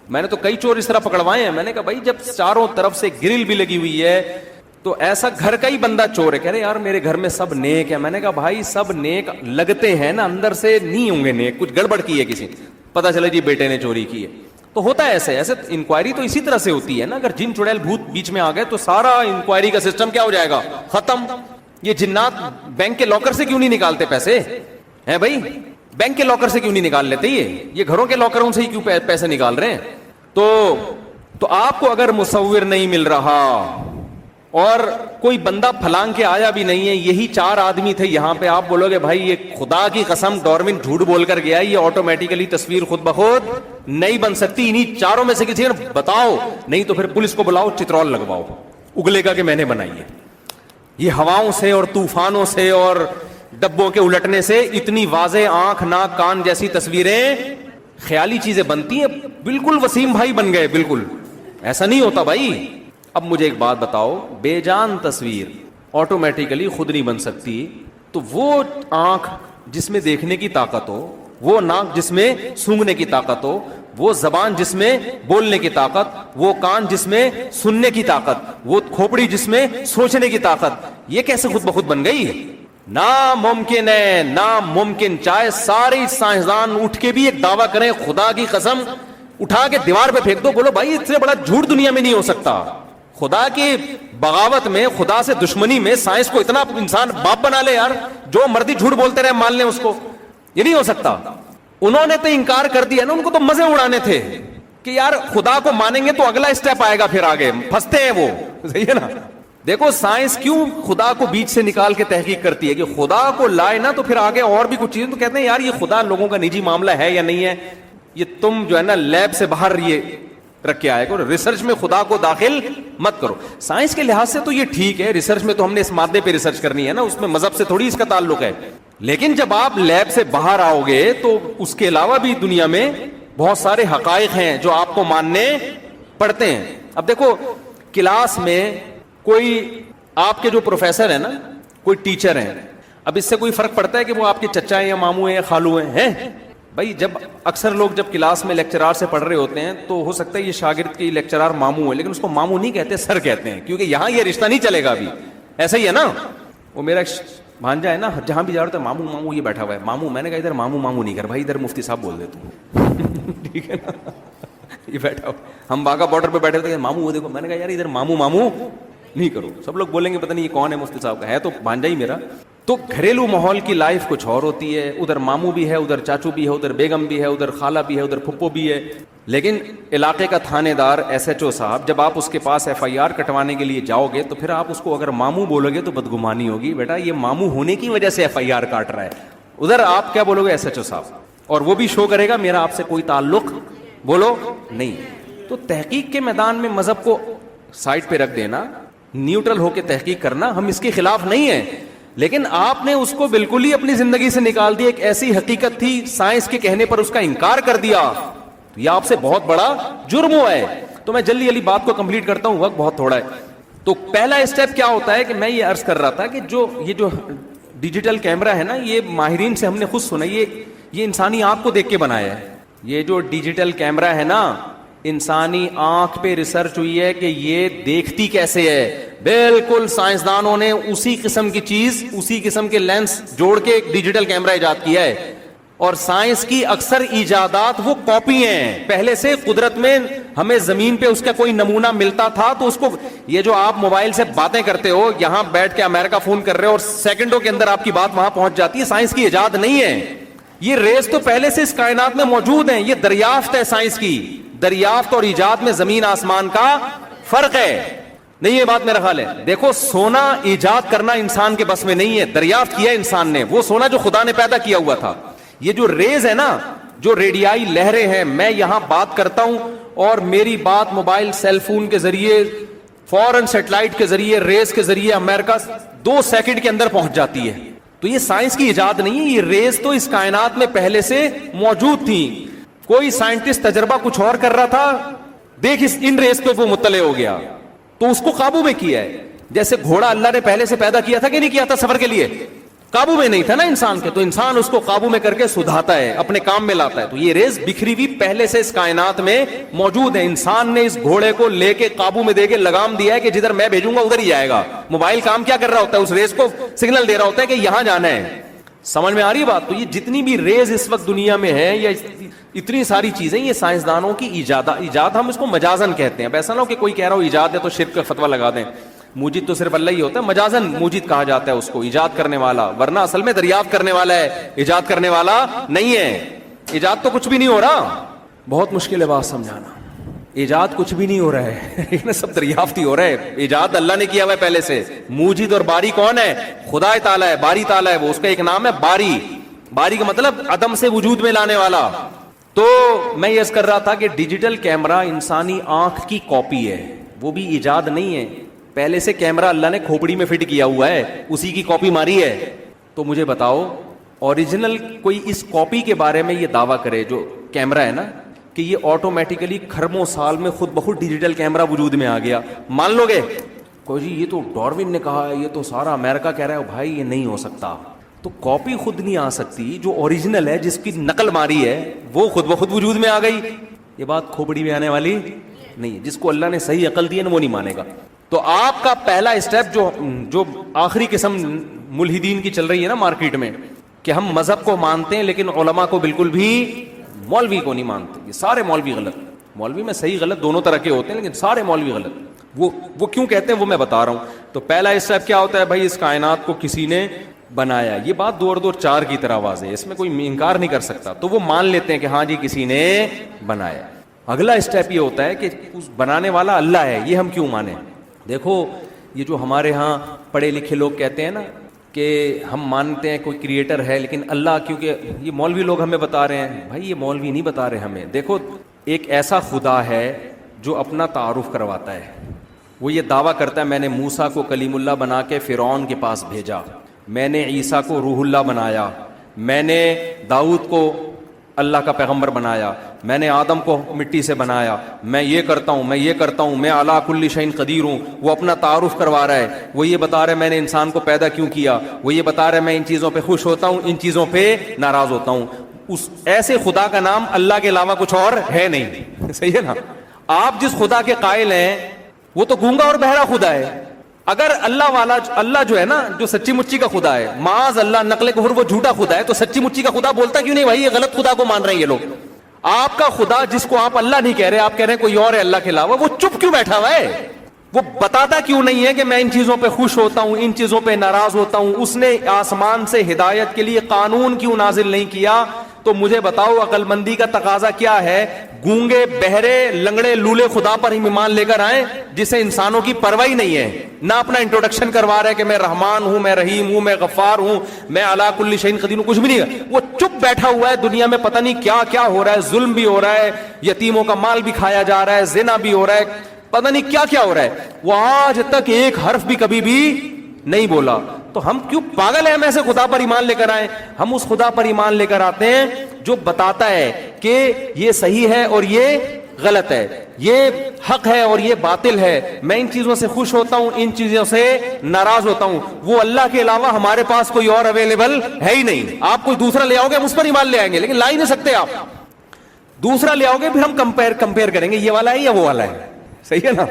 میں نے تو کئی چور اس طرح پکڑوائے ہیں، میں نے کہا بھائی جب چاروں طرف سے گرل بھی لگی ہوئی ہے تو ایسا گھر کا ہی بندہ چور ہے۔ کہہ رہے یار میرے گھر میں سب نیک ہے، میں نے کہا بھائی سب نیک لگتے ہیں نا، اندر سے نہیں ہوں گے نیک، کچھ گڑبڑ کی ہے کسی، پتا چلا جی بیٹے نے چوری کی ہے۔ تو ہوتا ہے ایسے انکوائری تو اسی طرح سے ہوتی ہے نا، اگر جن چڑیل بھوت بیچ میں آ گئے تو سارا انکوائری کا سسٹم کیا ہو جائے گا، ختم۔ یہ جنات بینک کے لاکر سے کیوں نہیں نکالتے پیسے ہیں بھائی؟ بینک کے لاکر سے کیوں نہیں نکال لیتے؟ یہ گھروں کے لاکروں سے ہی کیوں پیسے نکال رہے ہیں؟ تو آپ کو اگر مصور نہیں مل رہا اور کوئی بندہ پھلانگ کے آیا بھی نہیں ہے، یہی 4 آدمی تھے یہاں پہ، آپ بولو گے بھائی یہ خدا کی قسم ڈارون جھوٹ بول کر گیا، یہ آٹومیٹیکلی تصویر خود بخود نہیں بن سکتی، انہی 4 میں سے کسی نے بتاؤ، نہیں تو پھر پولیس کو بلاؤ، چترول لگواؤ، اگلے گا کہ میں نے بنائی ہے۔ یہ ہواؤں سے اور طوفانوں سے اور ڈبوں کے الٹنے سے اتنی واضح آنکھ ناک کان جیسی تصویریں خیالی چیزیں بنتی ہیں، بالکل وسیم بھائی بن گئے، بالکل ایسا نہیں ہوتا بھائی۔ اب مجھے ایک بات بتاؤ، بے جان تصویر آٹومیٹیکلی خود نہیں بن سکتی، تو وہ آنکھ جس میں دیکھنے کی طاقت ہو، وہ ناک جس میں سونگھنے کی طاقت ہو، وہ زبان جس میں بولنے کی طاقت، وہ کان جس میں سننے کی طاقت، وہ کھوپڑی جس میں سوچنے کی طاقت، یہ کیسے خود بخود بن گئی؟ ناممکن ہے، ناممکن۔ چاہے سارے سائنسدان اٹھ کے بھی ایک دعویٰ کریں، خدا کی قسم اٹھا کے دیوار پہ پھینک دو، بولو بھائی اس سے بڑا جھوٹ دنیا میں نہیں ہو سکتا، خدا کی بغاوت میں, خدا سے دشمنی میں سائنس کو اتنا انسان باپ بنا لے یار, جو مرضی جھوٹ بولتے رہے مان لیں اس کو, یہ نہیں ہو سکتا. انہوں نے تو انکار کر دیا نا, ان کو تو مزے اڑانے تھے کہ یار خدا کو مانیں گے تو اگلا اسٹیپ آئے گا, پھر آگے پھنستے ہیں وہ, صحیح ہے نا. دیکھو سائنس کیوں خدا کو بیچ سے نکال کے تحقیق کرتی ہے کہ خدا کو لائے نا تو پھر آگے اور بھی کچھ چیزیں, تو کہتے ہیں یار یہ خدا لوگوں کا نجی معاملہ ہے یا نہیں ہے, یہ تم جو ہے نا لیب سے باہر یہ رکھ کے آئے گا, ریسرچ میں خدا کو داخل مت کرو. سائنس کے لحاظ سے تو یہ ٹھیک ہے, ریسرچ میں تو ہم نے اس مادے پہ ریسرچ کرنی ہے نا, اس میں مذہب سے تھوڑی اس کا تعلق ہے. لیکن جب آپ لیب سے باہر آؤ گے تو اس کے علاوہ بھی دنیا میں بہت سارے حقائق ہیں جو آپ کو ماننے پڑتے ہیں. اب دیکھو کلاس میں کوئی آپ کے جو پروفیسر ہیں نا, کوئی ٹیچر ہیں, اب اس سے کوئی فرق پڑتا ہے کہ وہ آپ کے چچا ہیں یا ماموں ہیں یا خالو ہیں؟ بھائی جب اکثر لوگ جب کلاس میں لیکچرار سے پڑھ رہے ہوتے ہیں تو ہو سکتا ہے یہ شاگرد کی لیکچرار ماموں ہے, لیکن اس کو ماموں نہیں کہتے, سر کہتے ہیں, کیونکہ یہاں یہ رشتہ نہیں چلے گا ابھی. ایسا ہی ہے نا, وہ میرا بھانجا ہے نا, جہاں بھی جا رہا تھا ماموں ماموں یہ بیٹھا ہوا ہے, ماموں, میں نے کہا ادھر ماموں ماموں نہیں کر بھائی, ادھر مفتی صاحب بول دے تو ٹھیک ہے نا, یہ بیٹھا ہو. ہم باغا بارڈر پہ بیٹھے تھے, ماموں وہ دیکھو, میں نے کہا یار ادھر ماموں ماموں نہیں کرو. سب لوگ بولیں گے پتہ نہیں یہ کون ہے مفتی صاحب کا, ہے تو بھانجا ہی میرا. تو گھریلو ماحول کی لائف کچھ اور ہوتی ہے, ادھر ماموں بھی ہے, ادھر چاچو بھی ہے, ادھر بیگم بھی ہے, ادھر خالہ بھی ہے, ادھر پھپھو بھی ہے. لیکن علاقے کا تھانے دار ایس ایچ او صاحب, جب آپ اس کے پاس ایف آئی آر کٹوانے کے لیے جاؤ گے تو پھر آپ اس کو اگر ماموں بولو گے تو بدگمانی ہوگی, بیٹا یہ ماموں ہونے کی وجہ سے ایف آئی آر کاٹ رہا ہے. ادھر آپ کیا بولو گے, ایس ایچ او صاحب, اور وہ بھی شو کرے گا میرا آپ سے کوئی تعلق بولو نہیں. تو تحقیق کے میدان میں مذہب کو سائڈ پہ رکھ دینا, نیوٹرل ہو کے تحقیق کرنا, ہم اس کے خلاف نہیں ہیں, لیکن آپ نے اس کو بالکل ہی اپنی زندگی سے نکال دیا. ایک ایسی حقیقت تھی, سائنس کے کہنے پر اس کا انکار کر دیا, تو یہ آپ سے بہت بڑا جرم ہوا ہے. تو میں جلدی جلدی بات کو کمپلیٹ کرتا ہوں, وقت بہت تھوڑا ہے. تو پہلا اسٹیپ کیا ہوتا ہے کہ میں یہ عرض کر رہا تھا کہ یہ جو ڈیجیٹل کیمرہ ہے نا, یہ ماہرین سے ہم نے خود سنا, یہ انسانی آنکھ کو دیکھ کے بنایا ہے. یہ جو ڈیجیٹل کیمرہ ہے نا, انسانی آنکھ پہ ریسرچ ہوئی ہے کہ یہ دیکھتی کیسے ہے. بالکل سائنسدانوں نے اسی قسم کی چیز, اسی قسم کے لینس جوڑ کے ایک ڈیجیٹل کیمرہ ایجاد کیا ہے. اور سائنس کی اکثر ایجادات وہ کاپی ہیں پہلے سے. قدرت میں ہمیں زمین پہ اس کا کوئی نمونہ ملتا تھا تو اس کو, یہ جو آپ موبائل سے باتیں کرتے ہو, یہاں بیٹھ کے امریکہ فون کر رہے ہو اور سیکنڈوں کے اندر آپ کی بات وہاں پہنچ جاتی ہے, سائنس کی ایجاد نہیں ہے. یہ ریز تو پہلے سے اس کائنات میں موجود ہیں, یہ دریافت ہے سائنس کی. دریافت اور ایجاد میں زمین آسمان کا فرق ہے. نہیں یہ بات میرا خیال ہے. دیکھو سونا ایجاد کرنا انسان کے بس میں نہیں ہے, دریافت کیا انسان نے, وہ سونا جو خدا نے پیدا کیا ہوا تھا. یہ جو ریز ہے نا, جو ریڈیائی لہریں ہیں, میں یہاں بات کرتا ہوں اور میری بات موبائل سیل فون کے ذریعے, فورن سیٹلائٹ کے ذریعے, ریز کے ذریعے امریکہ 2 سیکنڈ کے اندر پہنچ جاتی ہے. تو یہ سائنس کی ایجاد نہیں ہے, یہ ریز تو اس کائنات میں پہلے سے موجود تھی. کوئی سائنٹسٹ تجربہ کچھ اور کر رہا تھا, دیکھ ان ریز پہ وہ مطلع ہو گیا تو اس کو قابو میں کیا ہے. جیسے گھوڑا اللہ نے پہلے سے پیدا کیا تھا کہ نہیں کیا تھا سفر کے لیے, قابو میں نہیں تھا نا انسان کے, تو انسان اس کو قابو میں کر کے سدھاتا ہے, اپنے کام میں لاتا ہے. تو یہ ریز بکھری ہوئی پہلے سے اس کائنات میں موجود ہے. انسان نے اس گھوڑے کو لے کے قابو میں دے کے لگام دیا ہے کہ جدھر میں بھیجوں گا ادھر ہی جائے گا. موبائل کام کیا کر رہا ہوتا ہے, اس ریز کو سگنل دے رہا ہوتا ہے کہ یہاں جانا ہے. سمجھ میں آ رہی بات؟ تو یہ جتنی بھی ریز اس وقت دنیا میں ہے, یا اتنی ساری چیزیں, یہ سائنسدانوں کی ایجاد ہم اس کو مجازن کہتے ہیں. ایسا نہ ہو کہ کوئی کہہ رہا ہو ایجاد ہے تو شرک کا فتویٰ لگا دیں. موجد تو صرف اللہ ہی ہوتا ہے, مجازن موجد کہا جاتا ہے اس کو, ایجاد کرنے والا, ورنہ اصل میں دریافت کرنے والا ہے, ایجاد کرنے والا نہیں ہے. ایجاد تو کچھ بھی نہیں ہو رہا, بہت مشکل ہے بات سمجھانا. ایجاد کچھ بھی نہیں ہو رہا ہے, سب دریافت ہی ہو رہا ہے. ایجاد اللہ نے کیا ہوا ہے پہلے سے. موجد اور باری کون ہے؟ خدا تعالیٰ ہے, باری تعالیٰ ہے, وہ اس کا ایک نام ہے باری. باری کا مطلب عدم سے وجود میں لانے والا. تو میں یہ کر رہا تھا کہ ڈیجیٹل کیمرہ انسانی آنکھ کی کاپی ہے, وہ بھی ایجاد نہیں ہے. پہلے سے کیمرہ اللہ نے کھوپڑی میں فٹ کیا ہوا ہے, اسی کی کاپی ماری ہے. تو مجھے بتاؤ اوریجنل کوئی اس کاپی کے بارے میں یہ دعویٰ کرے, جو کیمرہ ہے نا, کہ یہ آٹومیٹیکلی کھربوں سال میں خود بخود ڈیجیٹل کیمرہ وجود میں آ گیا, مان لو گے؟ کوئی جی یہ تو ڈارون نے کہا ہے, یہ تو سارا امریکہ کہہ رہا ہے. بھائی یہ نہیں ہو سکتا. تو کاپی خود نہیں آ سکتی, جو اوریجنل ہے, جس کی نقل ماری ہے, وہ خود بخود وجود میں آ گئی. یہ بات کھوپڑی میں آنے والی نہیں. جس کو اللہ نے صحیح عقل دی ہے نا, وہ نہیں مانے گا. تو آپ کا پہلا اسٹیپ جو آخری قسم ملحدین کی چل رہی ہے نا مارکیٹ میں, کہ ہم مذہب کو مانتے ہیں لیکن علماء کو بالکل بھی, مولوی کو نہیں مانتے. یہ سارے مولوی غلط. مولوی میں صحیح غلط دونوں طرح کے ہوتے ہیں, لیکن سارے مولوی غلط. وہ کیوں کہتے ہیں وہ میں بتا رہا ہوں. تو پہلا اسٹیپ کیا ہوتا ہے بھائی, اس کائنات کو کسی نے بنایا. یہ بات 2 اور 2 4 کی طرح واضح ہے, اس میں کوئی انکار نہیں کر سکتا. تو وہ مان لیتے ہیں کہ ہاں جی کسی نے بنایا. اگلا اسٹیپ یہ ہوتا ہے کہ اس بنانے والا اللہ ہے, یہ ہم کیوں مانیں. دیکھو یہ جو ہمارے ہاں پڑھے لکھے لوگ کہتے ہیں نا کہ ہم مانتے ہیں کوئی کریٹر ہے, لیکن اللہ, کیونکہ یہ مولوی لوگ ہمیں بتا رہے ہیں. بھائی یہ مولوی نہیں بتا رہے ہمیں. دیکھو ایک ایسا خدا ہے جو اپنا تعارف کرواتا ہے. وہ یہ دعویٰ کرتا ہے میں نے موسیٰ کو کلیم اللہ بنا کے فرعون کے پاس بھیجا, میں نے عیسیٰ کو روح اللہ بنایا, میں نے داؤد کو اللہ کا پیغمبر بنایا, میں نے آدم کو مٹی سے بنایا, میں یہ کرتا ہوں, میں یہ کرتا ہوں, میں علی کل شیء قدیر ہوں. وہ اپنا تعارف کروا رہا ہے. وہ یہ بتا رہا ہے میں نے انسان کو پیدا کیوں کیا. وہ یہ بتا رہا ہے میں ان چیزوں پہ خوش ہوتا ہوں, ان چیزوں پہ ناراض ہوتا ہوں. اس ایسے خدا کا نام اللہ کے علاوہ کچھ اور ہے نہیں. صحیح ہے نا. آپ جس خدا کے قائل ہیں وہ تو گونگا اور بہرا خدا ہے. اگر اللہ والا اللہ جو ہے نا, جو سچی مچی کا خدا ہے, معاذ اللہ نقل کفر وہ جھوٹا خدا ہے, تو سچی مچی کا خدا بولتا کیوں نہیں بھائی؟ یہ غلط خدا کو مان رہے ہیں یہ لوگ. آپ کا خدا جس کو آپ اللہ نہیں کہہ رہے, آپ کہہ رہے ہیں کوئی اور ہے اللہ کے علاوہ, وہ چپ کیوں بیٹھا ہوا ہے؟ وہ بتاتا کیوں نہیں ہے کہ میں ان چیزوں پہ خوش ہوتا ہوں, ان چیزوں پہ ناراض ہوتا ہوں؟ اس نے آسمان سے ہدایت کے لیے قانون کیوں نازل نہیں کیا؟ تو مجھے بتاؤ عقل مندی کا تقاضا کیا ہے؟ گونگے بہرے لنگڑے لولے خدا پر ہی ایمان لے کر آئیں جسے انسانوں کی پرواہ نہیں ہے, نہ اپنا انٹروڈکشن کروا رہے کہ میں رحمان ہوں, میں رحیم ہوں, میں غفار ہوں, میں علی کل شیء قدیر ہوں, کچھ بھی نہیں ہے. وہ چپ بیٹھا ہوا ہے. دنیا میں پتہ نہیں کیا کیا ہو رہا ہے, ظلم بھی ہو رہا ہے, یتیموں کا مال بھی کھایا جا رہا ہے, زنا بھی ہو رہا ہے, پتہ نہیں کیا کیا ہو رہا ہے. وہ آج تک ایک حرف بھی کبھی بھی نہیں بولا. تو ہم کیوں پاگل ہیں, ہم ایسے خدا پر ایمان لے کر آئیں؟ ہم اس خدا پر ایمان لے کر آتے ہیں جو بتاتا ہے کہ یہ صحیح ہے اور یہ غلط ہے, یہ حق ہے اور یہ باطل ہے, میں ان چیزوں سے خوش ہوتا ہوں, ان چیزوں سے ناراض ہوتا ہوں. وہ اللہ کے علاوہ ہمارے پاس کوئی اور اویلیبل ہے ہی نہیں. آپ کوئی دوسرا لے آؤ گے ہم اس پر ایمان لے آئیں گے, لیکن لا ہی نہیں سکتے. آپ دوسرا لے آؤ گے پھر ہم کمپیئر کریں گے یہ والا ہے یا وہ والا ہے. صحیح ہے نا.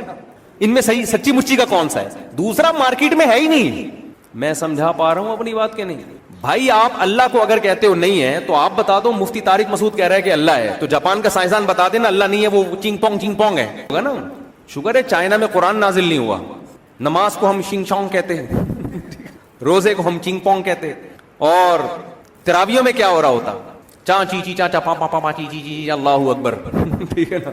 ان میں صحیح سچی مچی کا کون سا ہے؟ دوسرا مارکیٹ میں ہے ہی نہیں. میں سمجھا پا رہا ہوں اپنی بات کے نہیں؟ بھائی آپ اللہ کو اگر کہتے ہو نہیں ہے تو آپ بتا دو مفتی طارق مسعود کہہ رہا ہے کہ اللہ ہے, تو جاپان کا سائنسدان بتا دے نا اللہ نہیں ہے, وہ چنگ پونگ ہے, ہوگا نا. شکر ہے چائنا میں قرآن نازل نہیں ہوا. نماز کو ہم شنگ چونگ کہتے ہیں, روزے کو ہم چنگ پونگ کہتے, اور تراویوں میں کیا ہو رہا ہوتا؟ چاں چی چی چاں چا پا پا پا پا چی چی چی اللہ اکبر. ٹھیک ہے نا.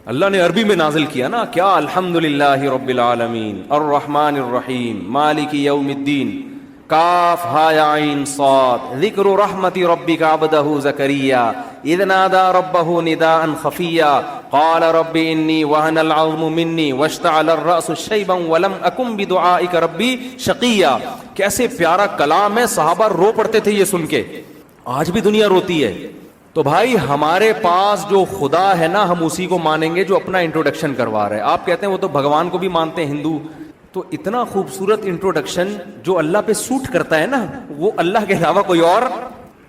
اللہ نے عربی میں نازل کیا نا, کیا الحمدللہ رب العالمین الرحمن الرحیم مالک یوم الدین, کاف ہا یا عین صاد, ذکر رحمت ربک عبدہ زکریا اذ نادى ربه نداء خفیا قال رب انی وهن العظم منی واشتعل الرأس شیبا ولم اکن بدعائک ربی شقیا. کیسے پیارا کلام ہے, صحابہ رو پڑتے تھے یہ سن کے, آج بھی دنیا روتی ہے. تو بھائی ہمارے پاس جو خدا ہے نا, ہم اسی کو مانیں گے جو اپنا انٹروڈکشن کروا رہے ہیں. آپ کہتے ہیں وہ تو بھگوان کو بھی مانتے ہیں ہندو, تو اتنا خوبصورت انٹروڈکشن جو اللہ پہ سوٹ کرتا ہے نا, وہ اللہ کے علاوہ کوئی اور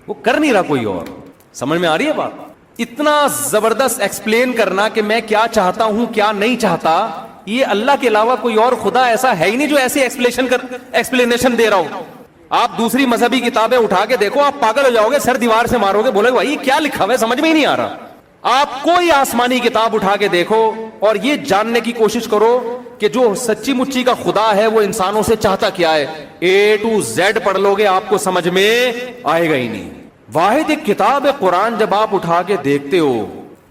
وہ کر نہیں رہا. کوئی اور سمجھ میں آ رہی ہے بات؟ اتنا زبردست ایکسپلین کرنا کہ میں کیا چاہتا ہوں کیا نہیں چاہتا, یہ اللہ کے علاوہ کوئی اور خدا ایسا ہے ہی نہیں جو ایسے ایکسپلینیشن دے رہا ہوں. آپ دوسری مذہبی کتابیں اٹھا کے دیکھو, آپ پاگل ہو جاؤ گے, سر دیوار سے مارو گے, بولے بھائی یہ کیا لکھا ہوا ہے, سمجھ میں ہی نہیں آ رہا. آپ کوئی آسمانی کتاب اٹھا کے دیکھو اور یہ جاننے کی کوشش کرو کہ جو سچی مچی کا خدا ہے وہ انسانوں سے چاہتا کیا ہے. A to Z پڑھ لو گے آپ کو سمجھ میں آئے گا ہی نہیں. واحد ایک کتاب ہے قرآن, جب آپ اٹھا کے دیکھتے ہو,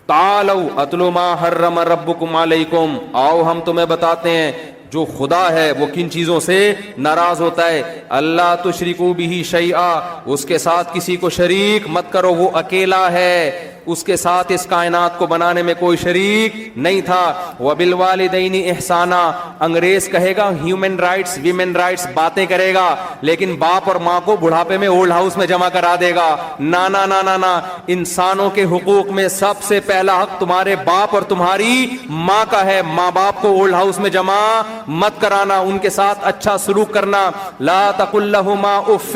تعالوا اتلو ما حرم ربکم علیکم, آؤ ہم تمہیں بتاتے ہیں جو خدا ہے وہ کن چیزوں سے ناراض ہوتا ہے. اللہ تشرکوا بہ شیئا, اس کے ساتھ کسی کو شریک مت کرو, وہ اکیلا ہے, اس کے ساتھ اس کائنات کو بنانے میں کوئی شریک نہیں تھا. وبالوالدین احسانا, انگریز کہے گا ہیومن رائٹس ویمن رائٹس باتیں کرے گا, لیکن باپ اور ماں کو بڑھاپے میں اولڈ ہاؤس میں جمع کرا دے گا. نا نا نا نا نا, انسانوں کے حقوق میں سب سے پہلا حق تمہارے باپ اور تمہاری ماں کا ہے. ماں باپ کو اولڈ ہاؤس میں جمع مت کرانا, ان کے ساتھ اچھا سلوک کرنا. لا تقل لهما اف,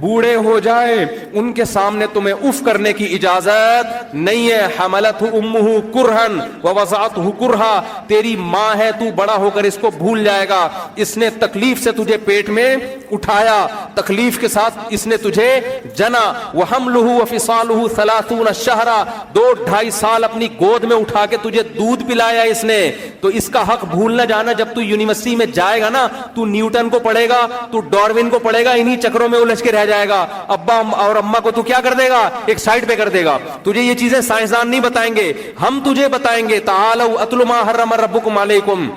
بوڑھے ہو جائے ان کے سامنے تمہیں اف کرنے کی اجازت نہیں ہے. حملتہ امہ کرہن ووضعتہ کرہا, تیری ماں ہے, تو بڑا ہو کر اس کو بھول جائے گا. اس نے تکلیف سے تجھے پیٹ میں اٹھایا, تکلیف کے ساتھ اس نے تجھے جنا. وحملہ وفصالہ 30 شہرا, 2-2.5 سال اپنی گود میں اٹھا کے تجھے دودھ پلایا اس نے. تو اس کا حق بھول نہ جانا. جب تو یونیورسٹی میں جائے گا نا, تو نیوٹن کو پڑھے گا, تو ڈاروین کو پڑھے گا, انہی چکروں میں الجھ کے رہ جائے گا. ابا اور اماں کو تو کیا کر دے گا, ایک سائڈ پہ کر دے گا. تجھے یہ چیزیں سائنسدان نہیں بتائیں گے, ہم تجھے بتائیں گے. تعالوا اتل ما حرم ربکم علیکم,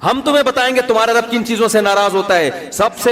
ہم تمہیں بتائیں گے تمہارا رب کن چیزوں سے ناراض ہوتا ہے. سب سے